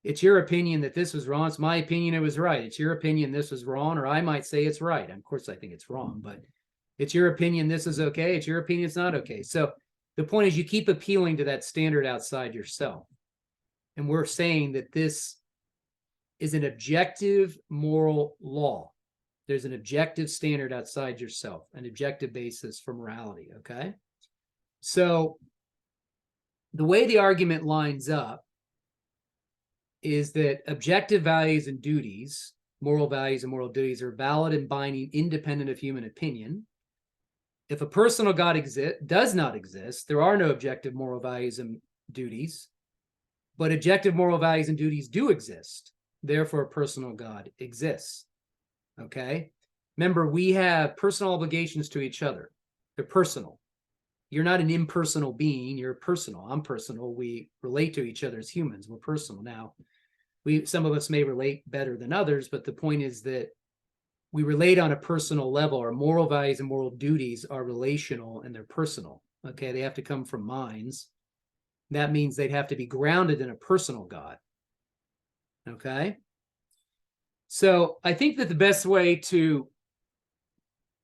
it's your opinion that this was wrong. It's my opinion it was right. It's your opinion this was wrong, or I might say it's right. Of course, I think it's wrong, but it's your opinion this is okay. It's your opinion it's not okay. So the point is you keep appealing to that standard outside yourself. And we're saying that this is an objective moral law. There's an objective standard outside yourself, an objective basis for morality, okay? So the way the argument lines up is that objective values and duties, moral values and moral duties, are valid and binding independent of human opinion. If a personal God does not exist, there are no objective moral values and duties, but objective moral values and duties do exist. Therefore, a personal God exists, okay? Remember, we have personal obligations to each other. They're personal. You're not an impersonal being. You're personal. I'm personal. We relate to each other as humans. We're personal. Now, some of us may relate better than others, but the point is that we relate on a personal level. Our moral values and moral duties are relational and they're personal. Okay, they have to come from minds. That means they'd have to be grounded in a personal God. Okay, so I think that the best way to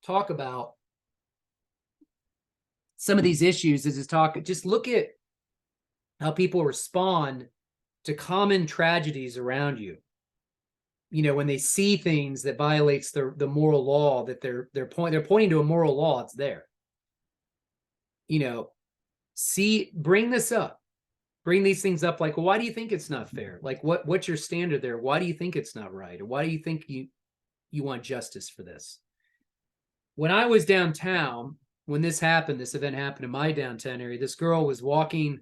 talk about some of these issues is just look at how people respond to common tragedies around you. You know, when they see things that violates the moral law, that they're pointing to a moral law, it's there. You know, bring this up. Bring these things up like, well, why do you think it's not fair? Like, what's your standard there? Why do you think it's not right? Or why do you think you want justice for this. When I was downtown, when this event happened in my downtown area, this girl was walking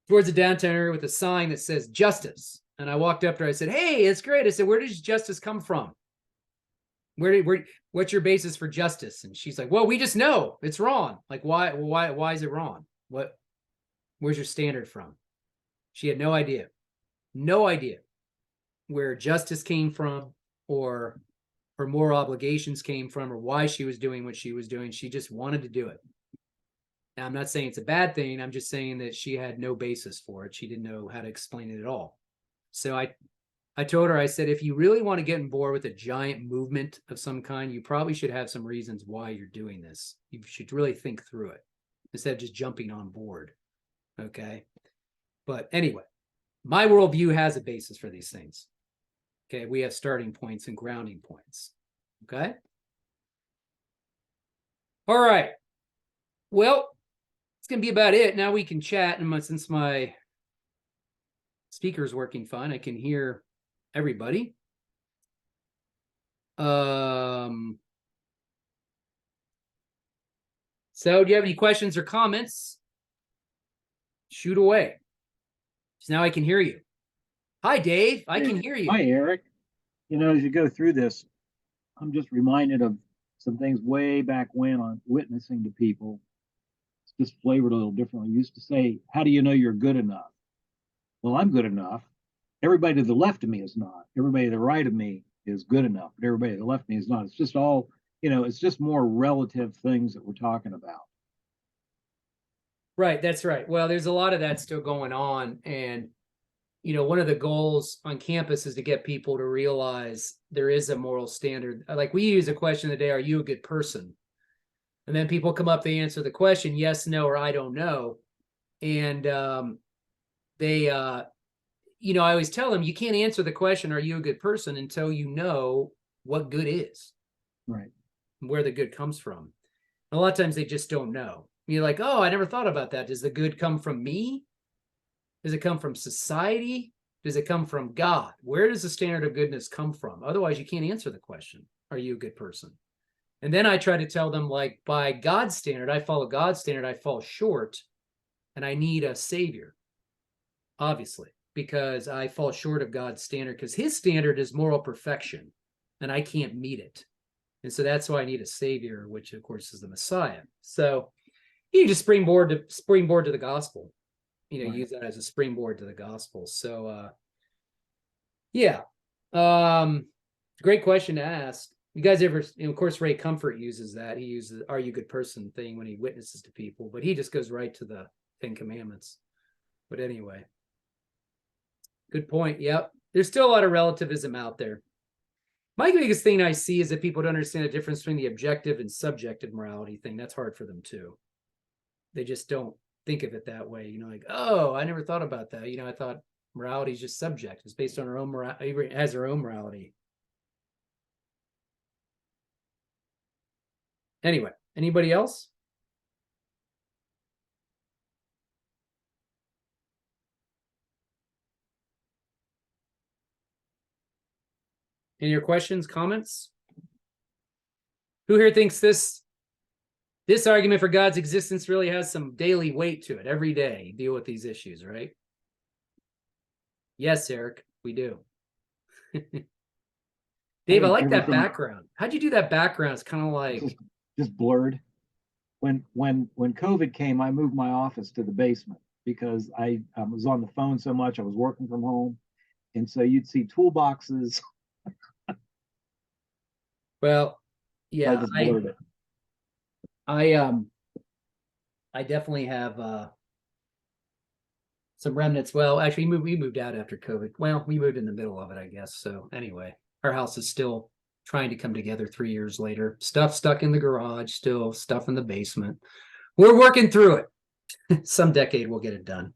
towards the downtown area with a sign that says justice. And I walked up to her, I said, hey, it's great. I said, where does justice come from? What's your basis for justice? And she's like, well, we just know it's wrong. Like, why is it wrong? Where's your standard from? She had no idea where justice came from, or her moral obligations came from, or why she was doing what she was doing. She just wanted to do it. Now, I'm not saying it's a bad thing. I'm just saying that she had no basis for it. She didn't know how to explain it at all. So I told her, I said, if you really want to get on board with a giant movement of some kind, you probably should have some reasons why you're doing this. You should really think through it instead of just jumping on board. Okay. But anyway, my worldview has a basis for these things. Okay. We have starting points and grounding points. Okay. All right. Well, it's going to be about it. Now we can chat. And since my speaker's working fine, I can hear everybody. So do you have any questions or comments? Shoot away. So now I can hear you. Hi, Dave. I can hear you. Hi, Eric. You know, as you go through this, I'm just reminded of some things way back when on witnessing to people. It's just flavored a little differently. I used to say, how do you know you're good enough? Well, I'm good enough. Everybody to the left of me is not. Everybody to the right of me is good enough, but everybody to the left of me is not. It's just all, it's just more relative things that we're talking about. Right, that's right. Well, there's a lot of that still going on. And, one of the goals on campus is to get people to realize there is a moral standard. Like we use a question today, are you a good person? And then people come up, they answer the question, yes, no, or I don't know. And I always tell them, you can't answer the question, are you a good person, until you know what good is. Right. Where the good comes from. And a lot of times they just don't know. You're like, oh, I never thought about that. Does the good come from me? Does it come from society? Does it come from God? Where does the standard of goodness come from? Otherwise, you can't answer the question, are you a good person? And then I try to tell them, like, by God's standard, I follow God's standard, I fall short, and I need a savior, obviously, because I fall short of God's standard, because his standard is moral perfection, and I can't meet it. And so that's why I need a savior, which, of course, is the Messiah. So you just springboard to the gospel. Right. Use that as a springboard to the gospel. So, great question to ask. You guys ever, of course, Ray Comfort uses that. He uses, are you a good person thing when he witnesses to people, but he just goes right to the 10 Commandments. But anyway, good point. Yep. There's still a lot of relativism out there. My biggest thing I see is that people don't understand the difference between the objective and subjective morality thing. That's hard for them too. They just don't think of it that way. Like, oh, I never thought about that. I thought morality is just subject. It's based on our own morality. It has our own morality. Anyway, anybody else? Any of your questions, comments? Who here thinks this argument for God's existence really has some daily weight to it? Every day you deal with these issues, right? Yes, Eric, we do. Dave, I like that background. How'd you do that background? It's kind of like just blurred. When COVID came, I moved my office to the basement because I was on the phone so much. I was working from home, and so you'd see toolboxes. Well, yeah, I just blurred it. I definitely have some remnants. Well, actually, we moved out after COVID. Well, we moved in the middle of it, I guess. So anyway, our house is still trying to come together 3 years later. Stuff stuck in the garage, still stuff in the basement. We're working through it. Some decade we'll get it done.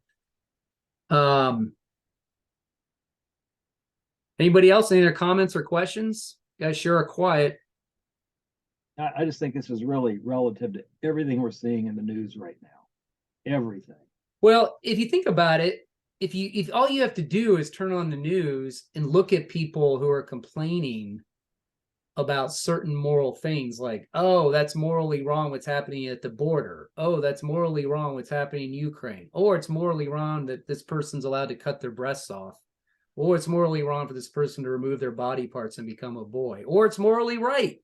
Anybody else? Any other comments or questions? You guys sure are quiet. I just think this is really relative to everything we're seeing in the news right now. Everything. Well, if you think about it, if all you have to do is turn on the news and look at people who are complaining about certain moral things, like, oh, that's morally wrong what's happening at the border. Oh, that's morally wrong what's happening in Ukraine. Or it's morally wrong that this person's allowed to cut their breasts off. Or it's morally wrong for this person to remove their body parts and become a boy. Or it's morally right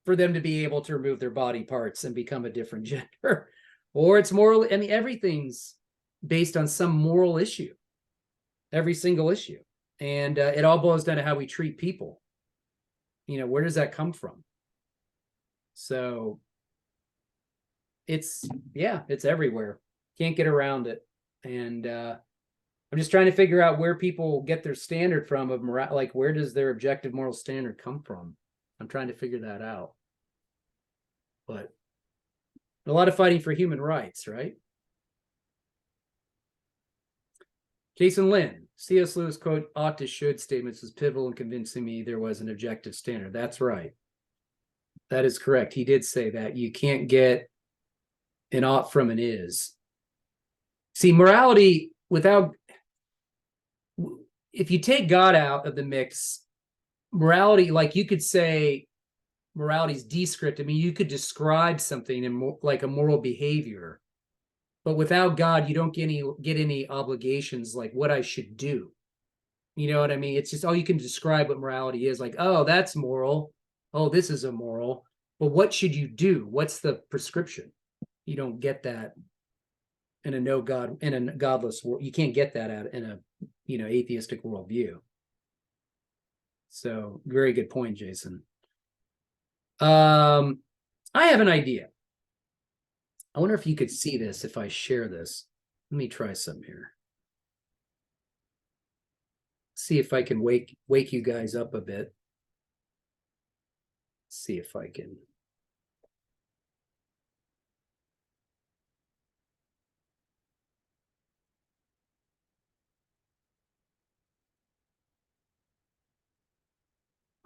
for them to be able to remove their body parts and become a different gender. Or it's morally, I mean, everything's based on some moral issue, every single issue. And it all boils down to how we treat people. You know, where does that come from? So it's everywhere. Can't get around it. And I'm just trying to figure out where people get their standard from of moral, like where does their objective moral standard come from? I'm trying to figure that out. But a lot of fighting for human rights, right? Jason Lynn, C.S. Lewis quote, ought to should statements was pivotal in convincing me there was an objective standard. That's right. That is correct. He did say that. You can't get an ought from an is. See, morality without, if you take God out of the mix, morality, like you could say morality is descriptive. I mean, you could describe something in like a moral behavior. But without God, you don't get any obligations like what I should do. You know what I mean? It's just, oh, you can describe what morality is, like, oh, that's moral. Oh, this is immoral. But what should you do? What's the prescription? You don't get that in a godless world. You can't get that out in a, atheistic worldview. So very good point, Jason. I have an idea. I wonder if you could see this if I share this. Let me try some here. See if I can wake you guys up a bit. See if I can.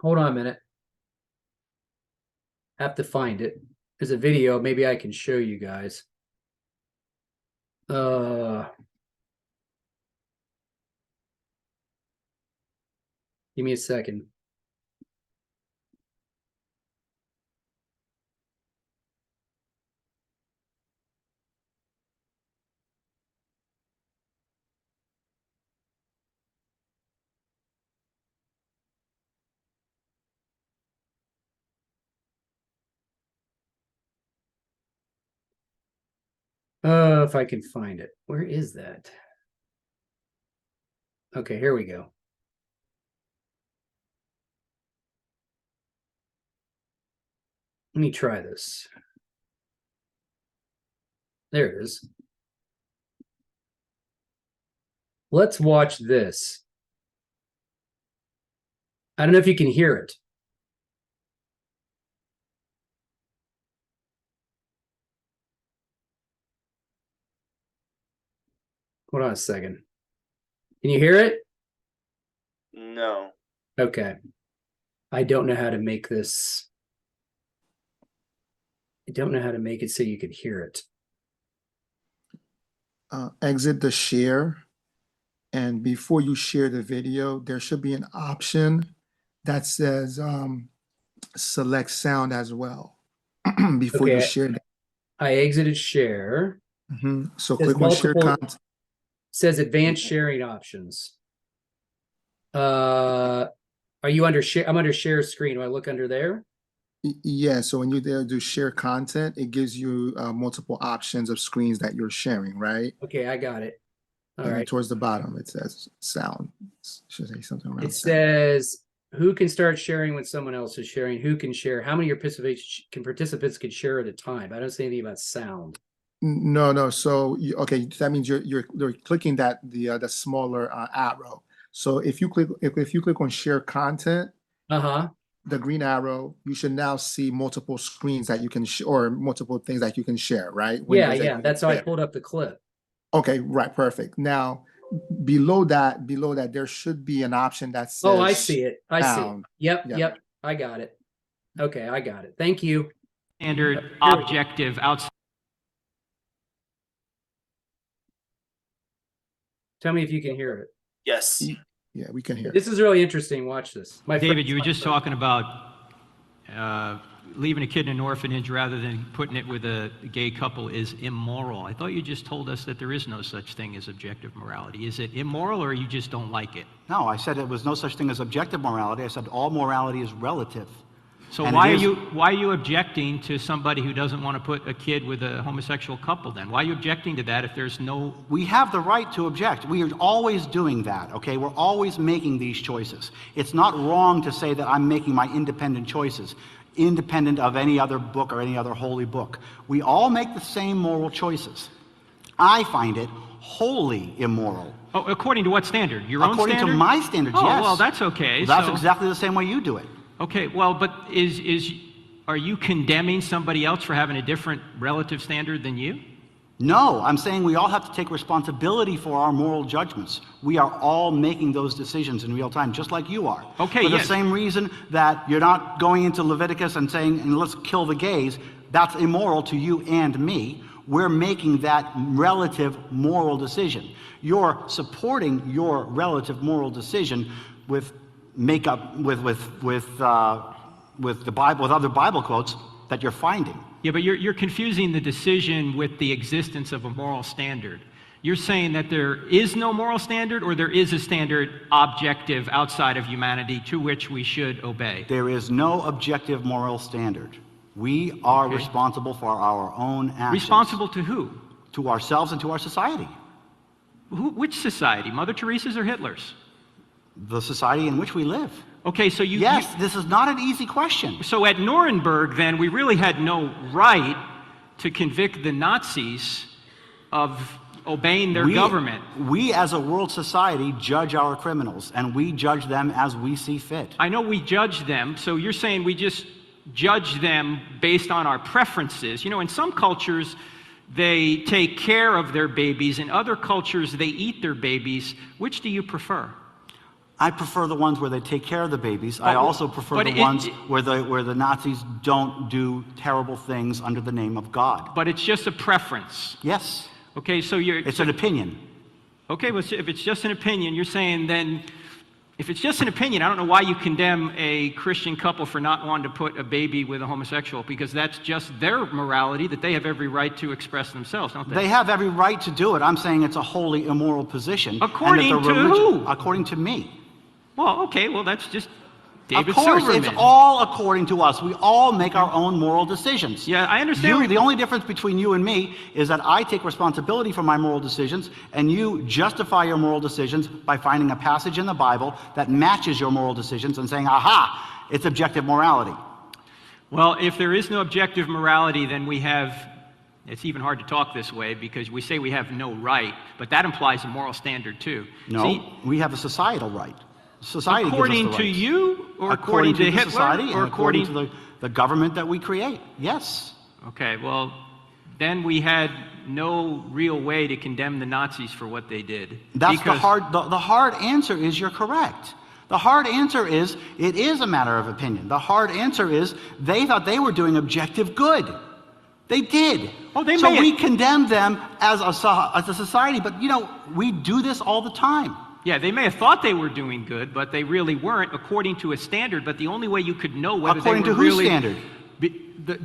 Hold on a minute. Have to find it. There's a video. Maybe I can show you guys. Give me a second. If I can find it. Where is that? Okay, here we go. Let me try this. There it is. Let's watch this. I don't know if you can hear it. Hold on a second. Can you hear it? No. Okay. I don't know how to make this. I don't know how to make it so you could hear it. Exit the share. And before you share the video, there should be an option that says select sound as well before you Okay. share that. I exited share. So There's click on share multiple- content. Says advanced sharing options. Are you under share? I'm under share screen. Do I look under there? Yeah, so when you there do share content, it gives you multiple options of screens that you're sharing, right? Okay, I got it. All And then right. towards the bottom, it says sound. It should say something around It sound. says who can start sharing when someone else is sharing, who can share, how many participants can share at a time. I don't say anything about sound. No. So okay, that means you're clicking the smaller arrow. So if you click on share content, the green arrow, you should now see multiple screens that you can or multiple things that you can share, right? Yeah. That's how I pulled up the clip. Okay, right, perfect. Now below that, there should be an option that says. Oh, I see it. I see it. sound. Yep. Yeah. Yep. I got it. Okay, I got it. Thank you. Standard objective outside. Tell me if you can hear it. Yes. Yeah, we can hear. This is really interesting. Watch this. David, you were just talking about leaving a kid in an orphanage rather than putting it with a gay couple is immoral. I thought you just told us that there is no such thing as objective morality. Is it immoral, or you just don't like it? No, I said it was no such thing as objective morality. I said all morality is relative. So And why it is- are you objecting to somebody who doesn't want to put a kid with a homosexual couple then? Why are you objecting to that if there's no... We have the right to object. We are always doing that, okay? We're always making these choices. It's not wrong to say that I'm making my independent choices, independent of any other book or any other holy book. We all make the same moral choices. I find it wholly immoral. Oh, according to what standard? Your own According standard? to my standards, Oh, yes. well, that's okay. That's So- exactly the same way you do it. Okay, well, but are you condemning somebody else for having a different relative standard than you? No, I'm saying we all have to take responsibility for our moral judgments. We are all making those decisions in real time, just like you are. Okay, For the yes. same reason that you're not going into Leviticus and saying, and let's kill the gays, that's immoral to you and me. We're making that relative moral decision. You're supporting your relative moral decision with makeup, with the Bible, with other Bible quotes that you're finding. Yeah, but you're confusing the decision with the existence of a moral standard. You're saying that there is no moral standard, or there is a standard objective outside of humanity to which we should obey? There is no objective moral standard. We are Okay. responsible for our own actions. Responsible to who? To ourselves and to our society. Which society? Mother Teresa's or Hitler's? The society in which we live. Okay, so Yes, this is not an easy question. So at Nuremberg, then, we really had no right to convict the Nazis of obeying their government. We as a world society judge our criminals, and we judge them as we see fit. I know we judge them, so you're saying we just judge them based on our preferences. You know, in some cultures, they take care of their babies. In other cultures, they eat their babies. Which do you prefer? I prefer the ones where they take care of the babies. I Oh, also prefer but the ones where the Nazis don't do terrible things under the name of God. But it's just a preference. Yes, Okay, so it's an opinion. okay, well, if it's just an opinion, you're saying then, if it's just an opinion, I don't know why you condemn a Christian couple for not wanting to put a baby with a homosexual, because that's just their morality that they have every right to express themselves, don't they? They have every right to do it. I'm saying it's a wholly immoral position. According and that the to who? According to me. Well, okay, well, that's just David Of course, Silverman. it's all according to us. We all make our own moral decisions. Yeah, I understand. The only difference between you and me is that I take responsibility for my moral decisions, and you justify your moral decisions by finding a passage in the Bible that matches your moral decisions and saying, aha, it's objective morality. Well, if there is no objective morality, then we have, it's even hard to talk this way because we say we have no right, but that implies a moral standard too. No, See, we have a societal right. Society according gives us the to rights. you, or according to the Hitler, society, or and according to the government that we create. Yes. Okay, well, then we had no real way to condemn the Nazis for what they did. That's because the hard answer is you're correct. The hard answer is it is a matter of opinion. The hard answer is they thought they were doing objective good. They did. Oh, they so may- we condemn them as a society, but you know, we do this all the time. Yeah, they may have thought they were doing good, but they really weren't according to a standard. But the only way you could know whether According they were to whose really standard?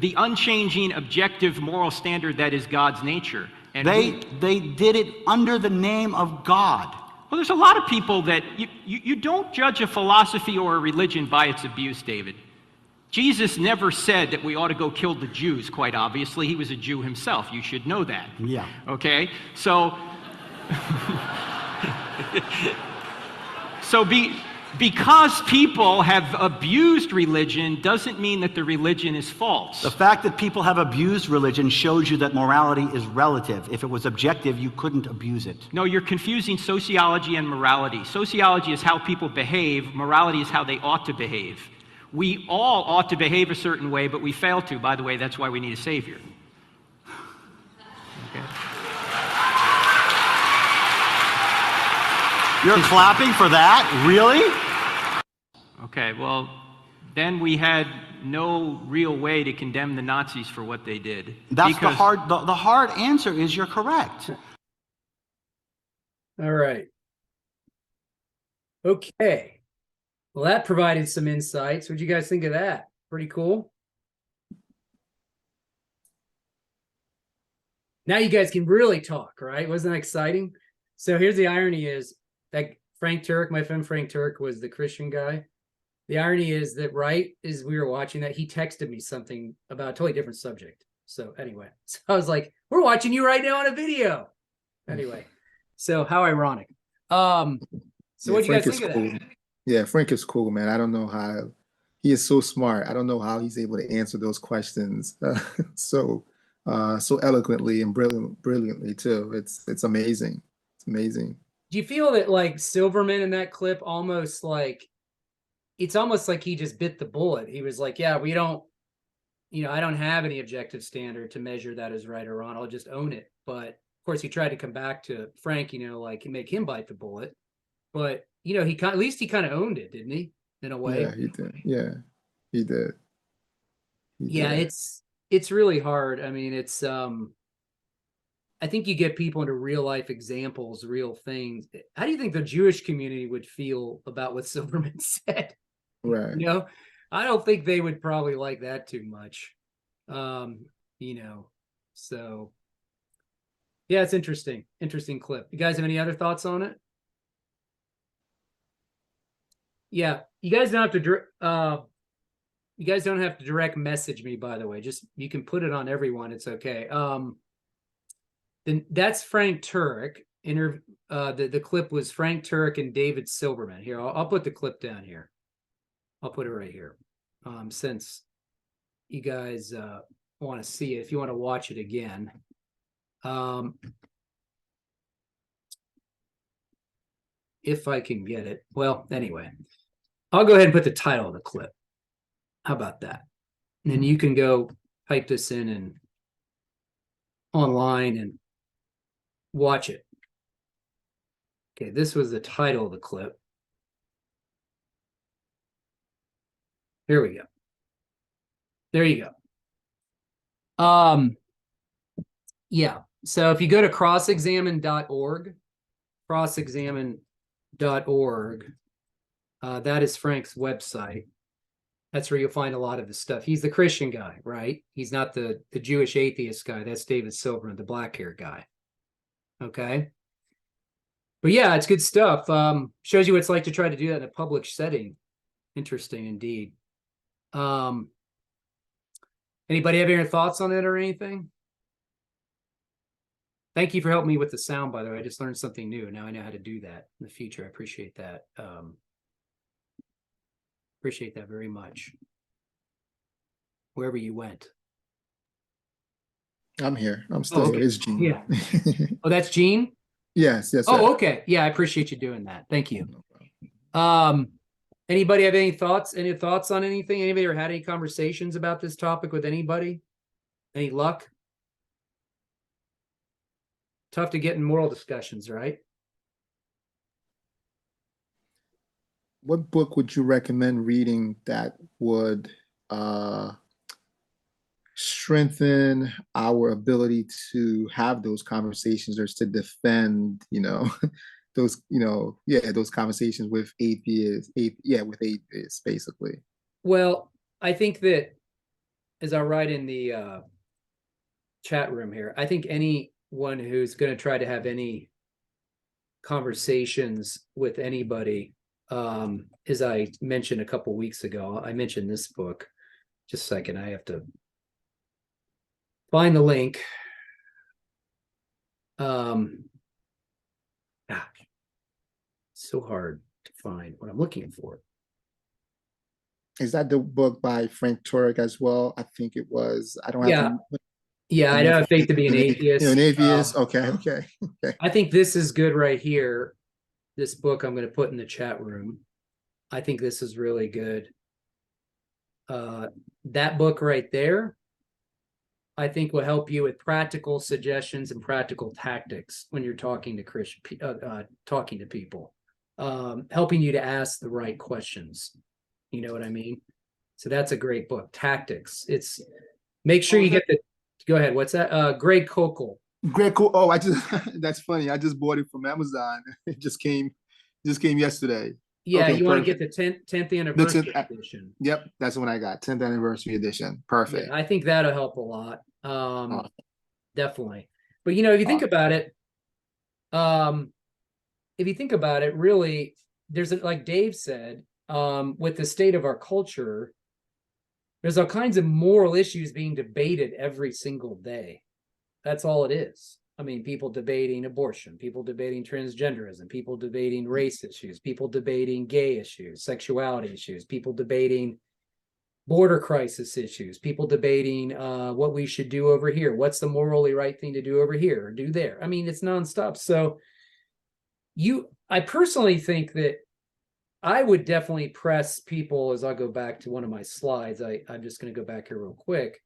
the unchanging, objective, moral standard that is God's nature. And They did it under the name of God. well, there's a lot of people that you don't judge a philosophy or a religion by its abuse, David. Jesus never said that we ought to go kill the Jews, quite obviously. He was a Jew himself. You should know that. Yeah. Okay? So, because people have abused religion doesn't mean that the religion is false. The fact that people have abused religion shows you that morality is relative. If it was objective, you couldn't abuse it. No, you're confusing sociology and morality. Sociology is how people behave. Morality is how they ought to behave. We all ought to behave a certain way, but we fail to. By the way, that's why we need a savior. Okay. You're clapping for that? Really? Okay, well, then we had no real way to condemn the Nazis for what they did. That's because the hard answer is you're correct. All right. Okay. Well, that provided some insights. What'd you guys think of that? Pretty cool. Now you guys can really talk, right? Wasn't that exciting? So here's the irony is that Frank Turek, my friend Frank Turek, was the Christian guy. The irony is that right as we were watching that, he texted me something about a totally different subject. So anyway, so I was like, we're watching you right now on a video. Anyway, so how ironic. So Yeah, what do you guys Frank is think of cool. that? Yeah, Frank is cool, man. I don't know how he is so smart. I don't know how he's able to answer those questions so eloquently and brilliantly too. It's amazing. It's amazing. Do you feel that like Silverman in that clip almost like it's almost like he just bit the bullet? He was like, yeah, we don't, I don't have any objective standard to measure that as right or wrong. I'll just own it. But of course, he tried to come back to Frank, like make him bite the bullet. But at least he kind of owned it, didn't he? In a way. Yeah, he did. Yeah, he did. Yeah, it's really hard. I mean, it's I think you get people into real life examples, real things. How do you think the Jewish community would feel about what Silverman said? Right. I don't think they would probably like that too much. So yeah, it's interesting. Interesting clip. You guys have any other thoughts on it? Yeah, you guys don't have to direct message me, by the way. Just you can put it on everyone. It's okay. Then that's Frank Turek. The clip was Frank Turek and David Silverman. Here, I'll put the clip down here. I'll put it right here. Since you guys want to see it, if you want to watch it again. If I can get it. Well, anyway, I'll go ahead and put the title of the clip. How about that? And then you can go type this in and online and watch it. Okay, this was the title of the clip. Here we go. There you go. Yeah. So if you go to crossexamine.org, that is Frank's website. That's where you'll find a lot of the stuff. He's the Christian guy, right? He's not the Jewish atheist guy. That's David Silverman, the black hair guy. Okay. But yeah, it's good stuff. Shows you what it's like to try to do that in a public setting. Interesting indeed. Anybody have any thoughts on it or anything? Thank you for helping me with the sound, by the way. I just learned something new. Now I know how to do that in the future. I appreciate that. Appreciate that very much. Wherever you went. I'm here. I'm still okay. here. It's Gene. Yeah. Oh, that's Gene? Yes. Oh, okay. Yeah, I appreciate you doing that. Thank you. Anybody have any thoughts? Any thoughts on anything? Anybody ever had any conversations about this topic with anybody? Any luck? Tough to get in moral discussions, right? What book would you recommend reading that would strengthen our ability to have those conversations or to defend, those, those conversations with atheists, with atheists, basically? Well, I think that, as I write in the chat room here, I think anyone who's going to try to have any conversations with anybody, as I mentioned a couple weeks ago, I mentioned this book. Just a second, I have to find the link. So hard to find what I'm looking for. Is that the book by Frank Turek as well? I think it was. I don't have to. Yeah, I don't have faith to be an atheist. An atheist. Okay. I think this is good right here. This book I'm going to put in the chat room. I think this is really good. That book right there, I think will help you with practical suggestions and practical tactics when you're talking to talking to people, helping you to ask the right questions. You know what I mean? So that's a great book. Tactics. It's make sure you get the. Go ahead. What's that? Greg Kokel. Greg Kokel. Oh, that's funny. I just bought it from Amazon. It just came yesterday. Yeah, Okay, you want to perfect. get the 10th The anniversary 10th edition. Yep, that's the one I got. 10th anniversary edition. Yeah, Perfect. I think that'll help a lot. Awesome. Definitely. But you know, if you think about it, really, there's like Dave said, with the state of our culture, there's all kinds of moral issues being debated every single day. That's all it is. I mean, people debating abortion, people debating transgenderism, people debating race issues, people debating gay issues, sexuality issues, people debating border crisis issues, people debating what we should do over here. What's the morally right thing to do over here or do there? I mean, it's nonstop. So I personally think that I would definitely press people, as I go back to one of my slides. I'm just going to go back here real quick.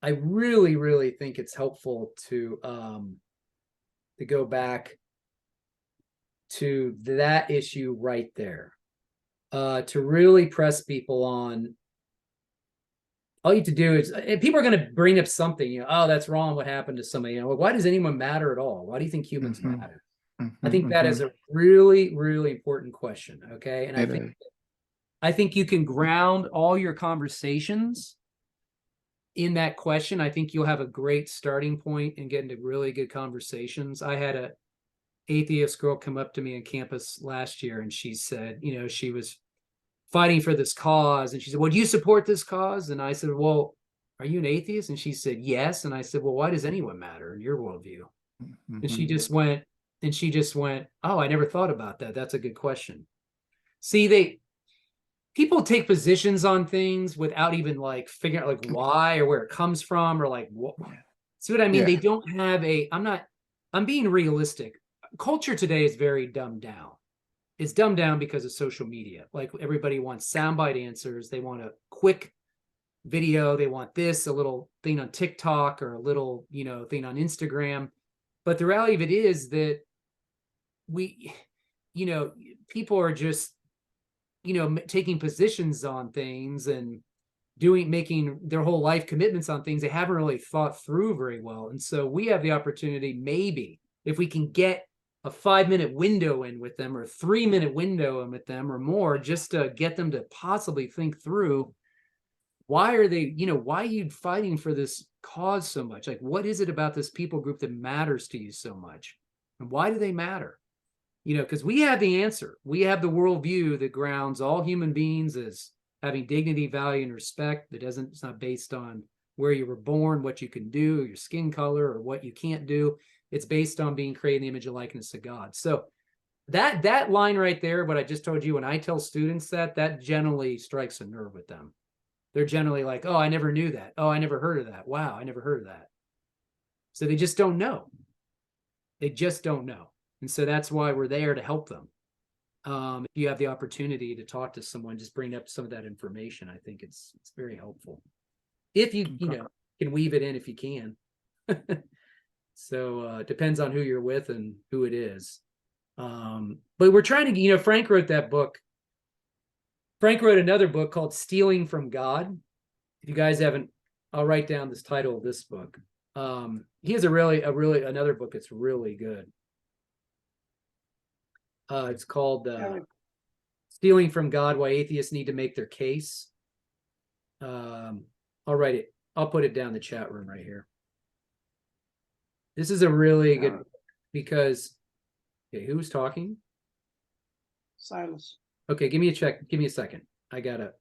I really, really think it's helpful to go back to that issue right there. To really press people on. All you have to do is, people are going to bring up something, you know, oh, that's wrong. What happened to somebody? You know, why does anyone matter at all? Why do you think humans matter? I think that is a really, really important question. Okay. And I think you can ground all your conversations in that question. I think you'll have a great starting point and get into really good conversations. I had a atheist girl come up to me on campus last year, and she said, you know, she was fighting for this cause, and she said, well, do you support this cause? And I said, well, are you an atheist? And she said, yes. And I said, well, why does anyone matter in your worldview? And she just went, oh, I never thought about that. That's a good question. See, people take positions on things without even like figuring out like why or where it comes from, or like what. See what I mean? Yeah. They don't have I'm being realistic. Culture today is very dumbed down. It's dumbed down because of social media. Like, everybody wants soundbite answers. They want a quick video. They want a little thing on TikTok, or a little, you know, thing on Instagram. But the reality of it is that people are just, you know, taking positions on things and making their whole life commitments on things they haven't really thought through very well. And so we have the opportunity, maybe, if we can get a 5-minute window in with them, or a 3-minute window in with them, or more, just to get them to possibly think through, why are you fighting for this cause so much? Like, what is it about this people group that matters to you so much? And why do they matter? You know, because we have the answer. We have the worldview that grounds all human beings as having dignity, value, and respect. It's not based on where you were born, what you can do, your skin color, or what you can't do. It's based on being created in the image and likeness of God. So that line right there, what I just told you, when I tell students that generally strikes a nerve with them. They're generally like, oh, I never knew that. Oh, I never heard of that. Wow, I never heard of that. So they just don't know. They just don't know. And so that's why we're there to help them. If you have the opportunity to talk to someone, just bring up some of that information. I think it's very helpful. If you can weave it in, if you can. So it depends on who you're with and who it is. But we're trying to, Frank wrote that book. Frank wrote another book called Stealing from God. If you guys haven't, I'll write down this title of this book. He has another book that's really good. It's called Stealing from God, Why Atheists Need to Make Their Case. I'll write it. I'll put it down in the chat room right here. This is a really good, because, okay, who's talking? Silas. Okay, give me a second. I gotta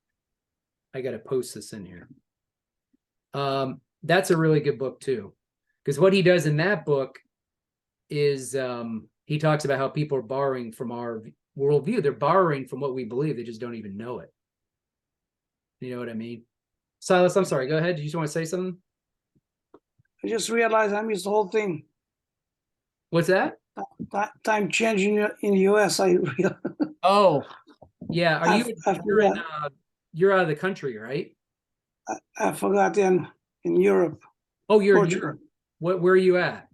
post this in here. That's a really good book too, because what he does in that book is he talks about how people are borrowing from our worldview. They're borrowing from what we believe. They just don't even know it. You know what I mean? Silas, I'm sorry. Go ahead. Do you just want to say something? I just realized I missed the whole thing. What's that? Time changing in the US. Oh, yeah. You're out of the country, right? I forgot in Europe. Oh, you're Portugal. in Europe. Where are you at?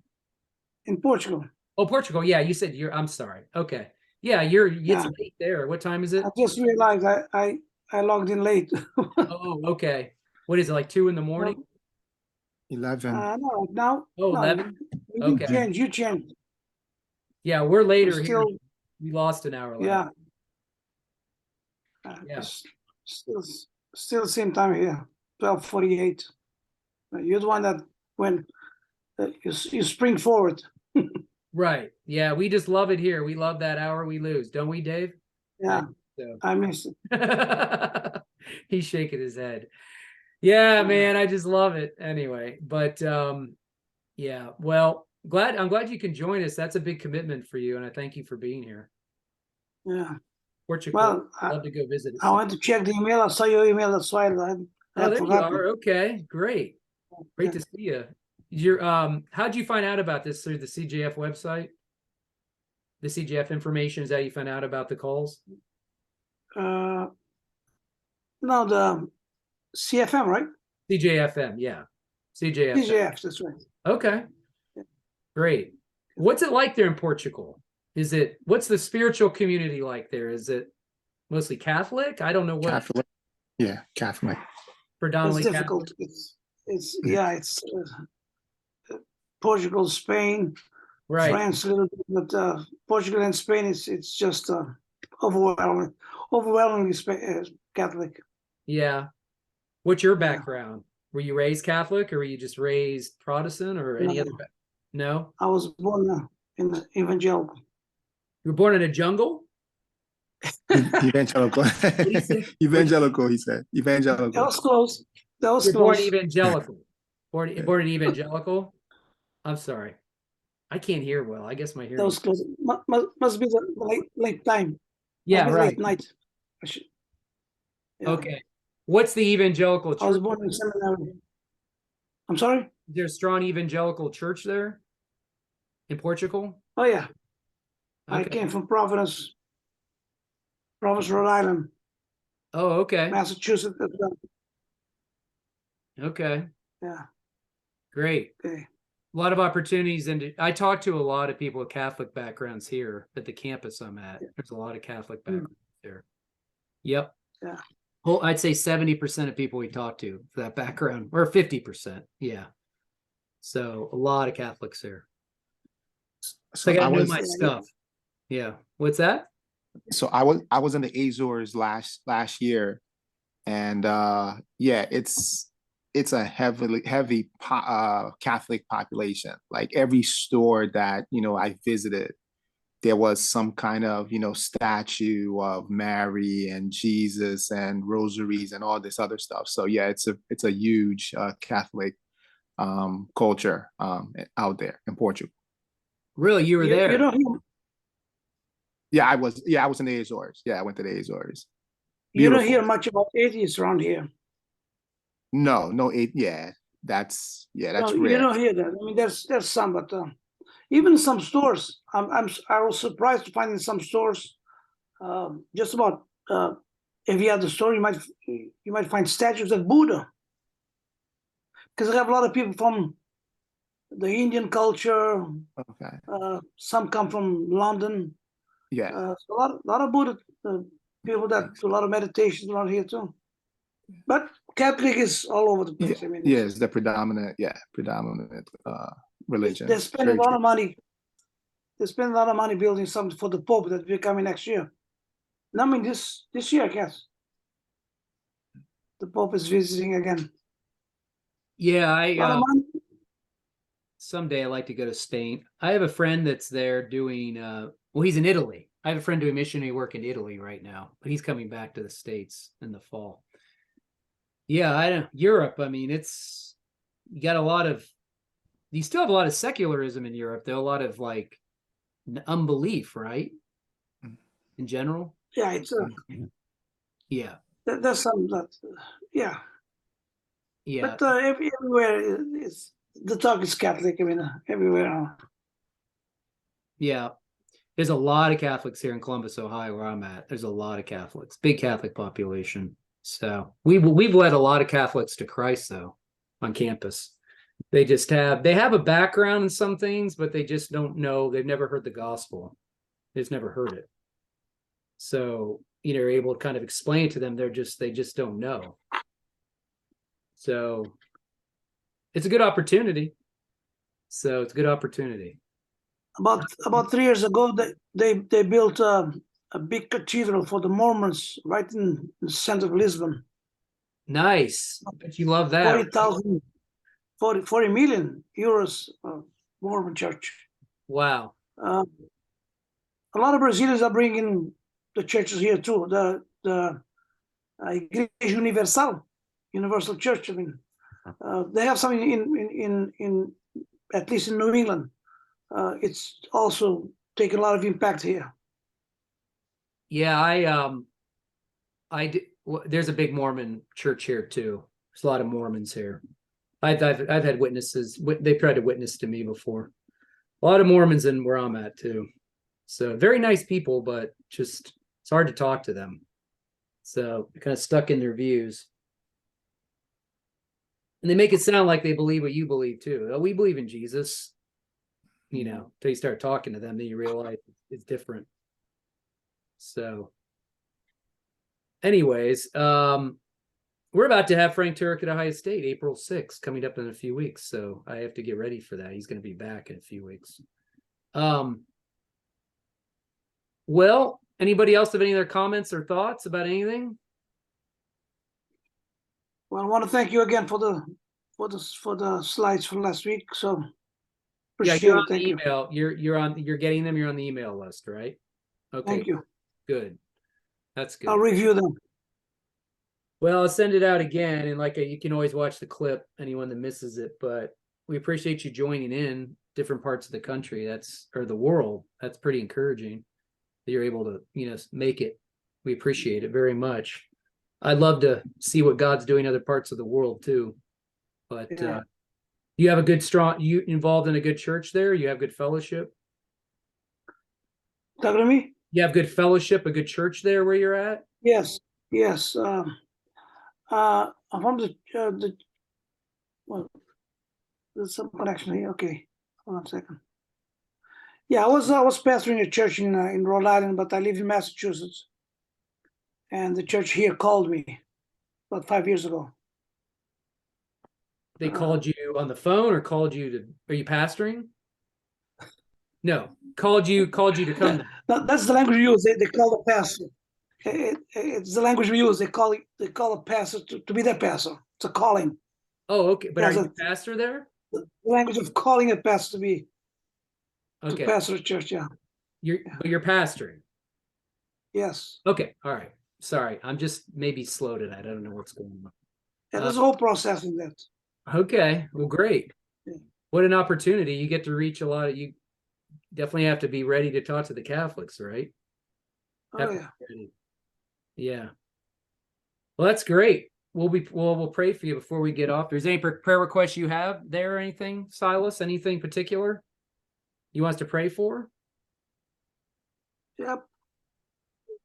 In Portugal. Oh, Portugal. Yeah, you said I'm sorry. Okay. Yeah, it's late there. What time is it? I just realized I logged in late. Oh, okay. What is it, like 2 a.m? 11. No. Oh, 11? Okay. You changed. Yeah, we're later Still, here. We lost an hour. Yeah. Yeah. It's still same time here, 12:48. You're the one that when you spring forward. Right. Yeah. We just love it here. We love that hour we lose. Don't we, Dave? Yeah, So. I miss it. He's shaking his head. Yeah, man, I just love it. Anyway, but yeah, well, I'm glad you can join us. That's a big commitment for you, and I thank you for being here. Yeah. Portugal, Well, love to go visit. I went to check the email. I saw your email. That's why I Oh, there you forgot. are. Okay, great. Great to see you. How'd you find out about this through the CJF website? The CJF information, is that you found out about the calls? No, the CFM, right? CJFM, yeah. CJFM. CJF, that's right. Okay. Great. What's it like there in Portugal? What's the spiritual community like there? Is it mostly Catholic? I don't know what. Catholic. Yeah, Catholic. Predominantly It's difficult. Catholic? It's Portugal, Spain, Right. France a little bit, but Portugal and Spain, it's just overwhelmingly Catholic. Yeah. What's your background? Were you raised Catholic, or were you just raised Protestant, or any other? No. I was born in the evangelical. You were born in a jungle? Evangelical. Evangelical, he said. Evangelical. That was close. You're born evangelical. Born in evangelical? I'm sorry. I can't hear well. I guess my hearing. That was close. Must be the late time. Yeah, right. Late night. Yeah. Okay. What's the evangelical church? I was born in seminary. I'm sorry? Is there a strong evangelical church there in Portugal? Oh, yeah. Okay. I came from Providence, Rhode Island. Oh, okay. Massachusetts as well. Okay. Yeah. Great. Okay. A lot of opportunities. And I talk to a lot of people with Catholic backgrounds here at the campus I'm at. There's a lot of Catholic backgrounds there. Yep. Yeah. Well, I'd say 70% of people we talk to for that background, or 50%. Yeah. So a lot of Catholics there. So I gotta know my stuff. Yeah. What's that? So I was in the Azores last year, and yeah, it's a heavy Catholic population. Like every store that I visited, there was some kind of statue of Mary and Jesus and rosaries and all this other stuff. So yeah, it's a huge Catholic culture out there in Portugal. Really, you were there? Yeah, I was in the Azores. Yeah, I went to the Azores. You don't hear much about atheists around here. No, yeah, that's rare. You don't hear that. I mean, there's some, but even some stores, I was surprised to find in some stores, just about if you have the store, you might find statues of Buddha, because I have a lot of people from the Indian culture. Okay. Some come from London. Yeah. So a lot of Buddha people that do a lot of meditations around here too. But Catholic is all over the place. Yeah, I mean, it's the predominant religion. They spend a lot of money. They spend a lot of money building something for the Pope that will be coming next year. I mean, this year, I guess. The Pope is visiting again. Yeah, someday I'd like to go to Spain. I have a friend that's there doing, well, he's in Italy. I have a friend doing missionary work in Italy right now, but he's coming back to the States in the fall. Yeah, Europe, I mean, you still have a lot of secularism in Europe, though, a lot of like unbelief, right? In general. Yeah, it's yeah. There's some that, yeah. Yeah. But everywhere the talk is Catholic. I mean, everywhere. Yeah. There's a lot of Catholics here in Columbus, Ohio, where I'm at. There's a lot of Catholics, big Catholic population. So we've led a lot of Catholics to Christ, though, on campus. They have a background in some things, but they just don't know. They've never heard the gospel. They've never heard it. So, you're able to kind of explain it to them. They just don't know. So it's a good opportunity. About 3 years ago, they built a big cathedral for the Mormons right in the center of Lisbon. Nice. Bet you love that. 40,000, 40 million euros Mormon church. Wow. A lot of Brazilians are bringing the churches here too. The Igreja Universal Church. I mean, they have something in at least in New England. It's also taken a lot of impact here. Yeah, there's a big Mormon church here too. There's a lot of Mormons here. I've had witnesses. They've tried to witness to me before. A lot of Mormons in where I'm at too. So very nice people, but just it's hard to talk to them. So kind of stuck in their views. And they make it sound like they believe what you believe too. Oh, we believe in Jesus. You know, until you start talking to them, then you realize it's different. So anyways, we're about to have Frank Turek at Ohio State, April 6th, coming up in a few weeks. So I have to get ready for that. He's going to be back in a few weeks. Well, anybody else have any other comments or thoughts about anything? Well, I want to thank you again for the slides from last week. So Yeah, appreciate you're it. on the Thank you. email. You're getting them. You're on the email list, right? Okay. Thank you. Good. That's good. I'll review them. Well, I'll send it out again, and you can always watch the clip, anyone that misses it. But we appreciate you joining in different parts of the country. Or the world. That's pretty encouraging that you're able to, make it. We appreciate it very much. I'd love to see what God's doing in other parts of the world too. But Yeah. you have you involved in a good church there? You have good fellowship? Talking to me? You have good fellowship, a good church there where you're at? Yes. Yes. I'm from well, there's some connection here. Okay. Hold on a second. Yeah, I was pastoring a church in Rhode Island, but I live in Massachusetts. And the church here called me about 5 years ago. They called you on the phone or called you to, are you pastoring? No, called you to come. That's the language we use. They call the pastor. It's the language we use. They call a pastor to be their pastor. It's a calling. Oh, okay. But are you a pastor there? The language of calling a pastor to be to Okay. pastor a church, yeah. You're pastoring. Yes. Okay. All right. Sorry. I'm just maybe slow tonight. I don't know what's going on. Yeah, there's a whole process in that. Okay. Well, great. Yeah. What an opportunity. You get to reach a lot of you. Definitely have to be ready to talk to the Catholics, right? Oh, yeah. Yeah. Well, that's great. We'll pray for you before we get off. There's any prayer requests you have there or anything, Silas? Anything particular you want us to pray for? Yep.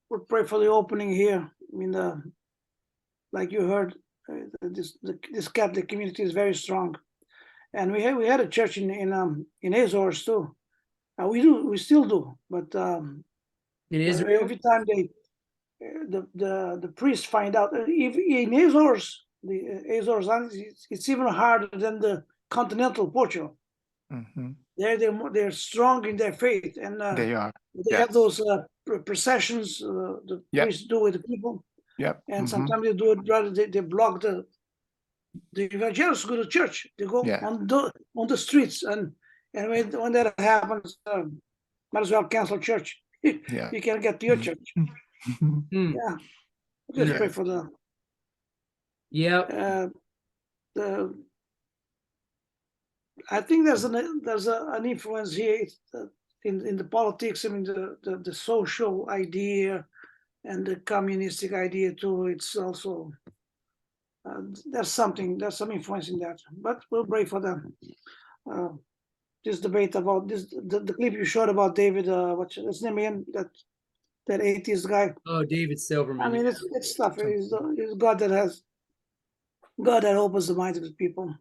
We'll pray for the opening here. I mean, like you heard, this Catholic community is very strong, and we had a church in Azores too. We still do, but In Israel, every time the priests find out, if in Azores, the Azores Islands, it's even harder than the continental Portugal. Mm-hmm. They're strong in their faith, and They are. they have those processions the priests do with the people. Yep. And sometimes they do it rather they block the evangelists go to church. They go on the streets, and when that happens, might as well cancel church. You can't get to your church. Yeah, just pray for them. Yeah. I think there's an influence here in the politics. I mean, the social idea and the communistic idea too. It's also there's some influence in that. But we'll pray for them. This debate about the clip you showed about David, what's his name again? That atheist guy. Oh, David Silverman. I mean, it's stuff. It's God that opens the minds of his people.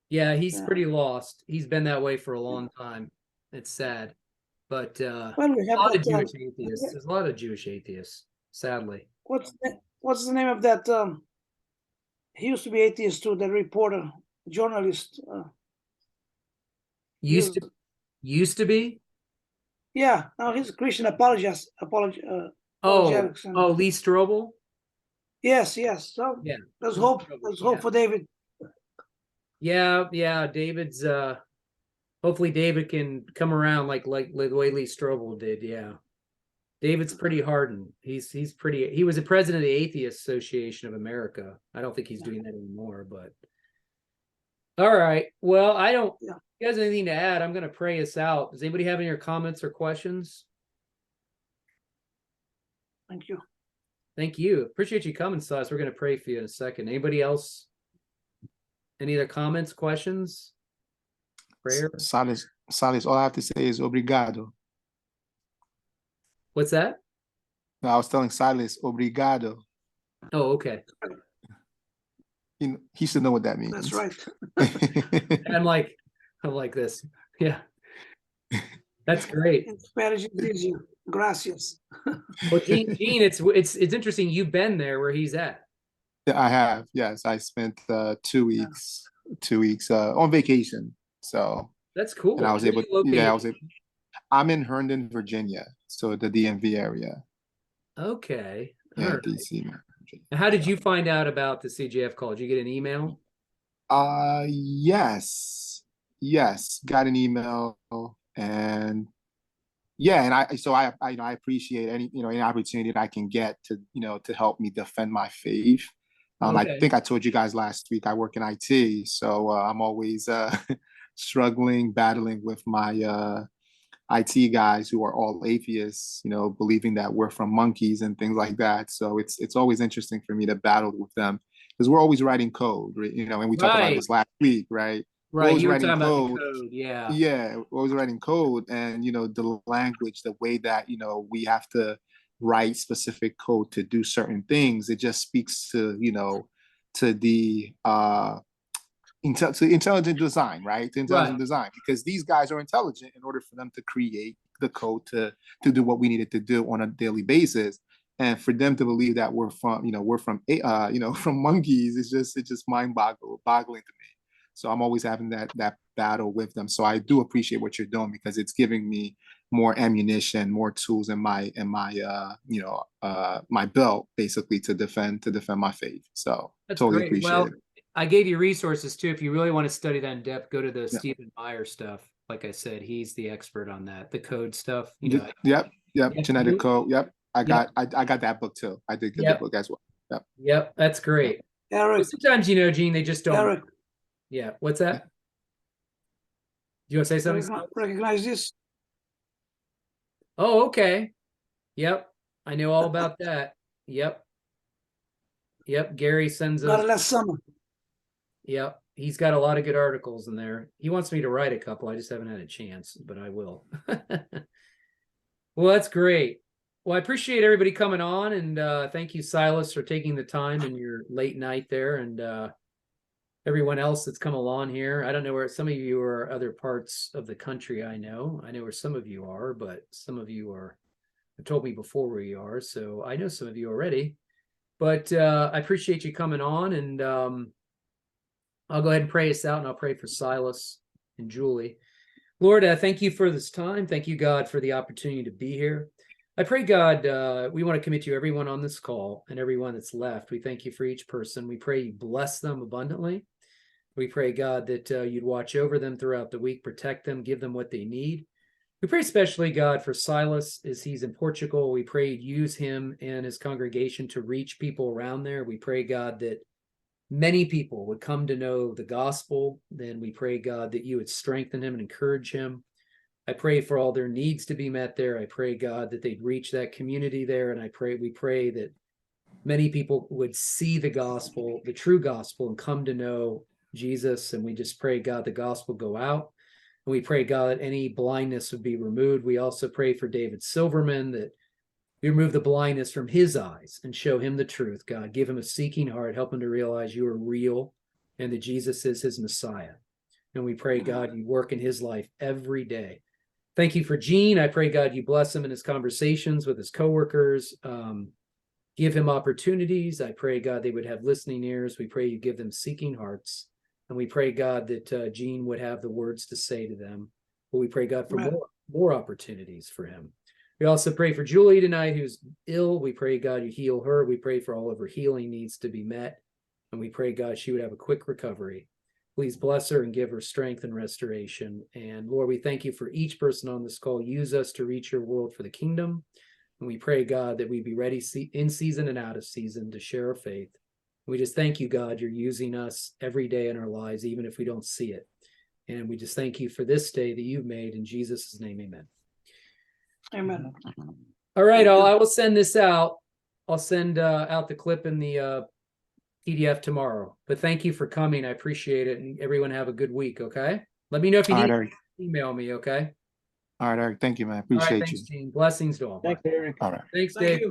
Yeah, he's pretty lost. He's been that way for a long time. It's sad, but well, we have a lot of Jewish atheists. There's a lot of Jewish atheists, sadly. What's the name of that? He used to be atheist too. That reporter, journalist. Used to. Used to be? Yeah, no, he's a Christian apologist. Apologetics. And, Lee Strobel? yes. So Yeah. let's Lee hope. Strobel, Let's yeah. hope for David. Yeah, David's hopefully David can come around like the way Lee Strobel did. Yeah. David's pretty hardened. He was a president of the Atheist Association of America. I don't think he's doing that anymore, but all right. Well, I don't Yeah. if you guys have anything to add, I'm gonna pray us out. Does anybody have any other comments or questions? Thank you. Thank you. Appreciate you coming, Silas. We're gonna pray for you in a second. Anybody else? Any other comments, questions? Prayer? Salis, all I have to say is obrigado. What's that? No, I was telling Silas obrigado. Oh, okay. He should know what that means. That's right. I'm like this. Yeah. That's great. In Spanish, it's easier. Gracias. Well, Gene, it's interesting. You've been there where he's at. Yeah, I have. Yes, I spent 2 weeks, on vacation. So That's cool. and I was Where able. are you located? Yeah, I'm in Herndon, Virginia, so the DMV area. Okay. Yeah, All right. DC. Now, how did you find out about the CJF call? Did you get an email? Yes, got an email, and yeah, and I appreciate any opportunity that I can get to to help me defend my faith. I Okay. think I told you guys last week I work in IT, so I'm always struggling, battling with my IT guys who are all atheists, believing that we're from monkeys and things like that. So it's always interesting for me to battle with them because we're always writing code, and we talked about this last week, right? We're Right. always You were writing talking about code. the code. Yeah. Yeah, we're always writing code, and the language, the way that we have to write specific code to do certain things, it just speaks to to the to intelligent design, right? To intelligent design, because these guys are intelligent in order for them to create the code to do what we needed to do on a daily basis. And for them to believe that we're from from monkeys, it's just mind-boggling to me. So I'm always having that battle with them. So I do appreciate what you're doing because it's giving me more ammunition, more tools in my my belt, basically, to defend my faith. So That's totally great. appreciate Well, it. I gave you resources too. If you really want to study that in depth, go to the Yeah. Stephen Meyer stuff. Like I said, he's the expert on that, the code stuff. Yep. Genetic code. Yep. I got that book too. I did get the book as well. Yep. That's great. Eric. Sometimes, Gene, they just don't. Eric. Yeah. What's that? Do you want to say something? Recognize this? Oh, okay. Yep. I know all about that. Yep. Gary sends Got us. it last summer. Yep. He's got a lot of good articles in there. He wants me to write a couple. I just haven't had a chance, but I will. Well, that's great. Well, I appreciate everybody coming on, and thank you, Silas, for taking the time in your late night there, and everyone else that's come along here. I don't know where some of you are other parts of the country. I know where some of you are, but some of you have told me before where you are. So I know some of you already, but I appreciate you coming on, and I'll go ahead and pray us out, and I'll pray for Silas and Julie. Lord, thank you for this time. Thank you, God, for the opportunity to be here. I pray, God, we want to commit to everyone on this call and everyone that's left. We thank you for each person. We pray you bless them abundantly. We pray, God, that you'd watch over them throughout the week, protect them, give them what they need. We pray especially, God, for Silas as he's in Portugal. We pray you'd use him and his congregation to reach people around there. We pray, God, that many people would come to know the gospel. Then we pray, God, that you would strengthen him and encourage him. I pray for all their needs to be met there. I pray, God, that they'd reach that community there. And we pray that many people would see the gospel, the true gospel, and come to know Jesus. And we just pray, God, the gospel go out. And we pray, God, that any blindness would be removed. We also pray for David Silverman, that you remove the blindness from his eyes and show him the truth, God. Give him a seeking heart. Help him to realize you are real and that Jesus is his Messiah. And we pray, God, you work in his life every day. Thank you for Gene. I pray, God, you bless him in his conversations with his coworkers. Give him opportunities. I pray, God, they would have listening ears. We pray you give them seeking hearts. And we pray, God, that Gene would have the words to say to them. But we pray, God, for Amen. more opportunities for him. We also pray for Julie tonight, who's ill. We pray, God, you heal her. We pray for all of her healing needs to be met. And we pray, God, she would have a quick recovery. Please bless her and give her strength and restoration. And Lord, we thank you for each person on this call. Use us to reach your world for the kingdom. And we pray, God, that we be ready in season and out of season to share our faith. We just thank you, God, you're using us every day in our lives, even if we don't see it. And we just thank you for this day that you've made. In Jesus' name, amen. Amen. All right, I will send this out. I'll send out the clip in the PDF tomorrow. But thank you for coming. I appreciate it. And everyone have a good week, okay? Let me know if you All need right, Eric. email me, okay? All right, Eric. Thank you, man. All right, Appreciate thanks, you. Gene. Blessings to all. Thanks, Bye. Eric. All right. Thanks, Thank Dave. you.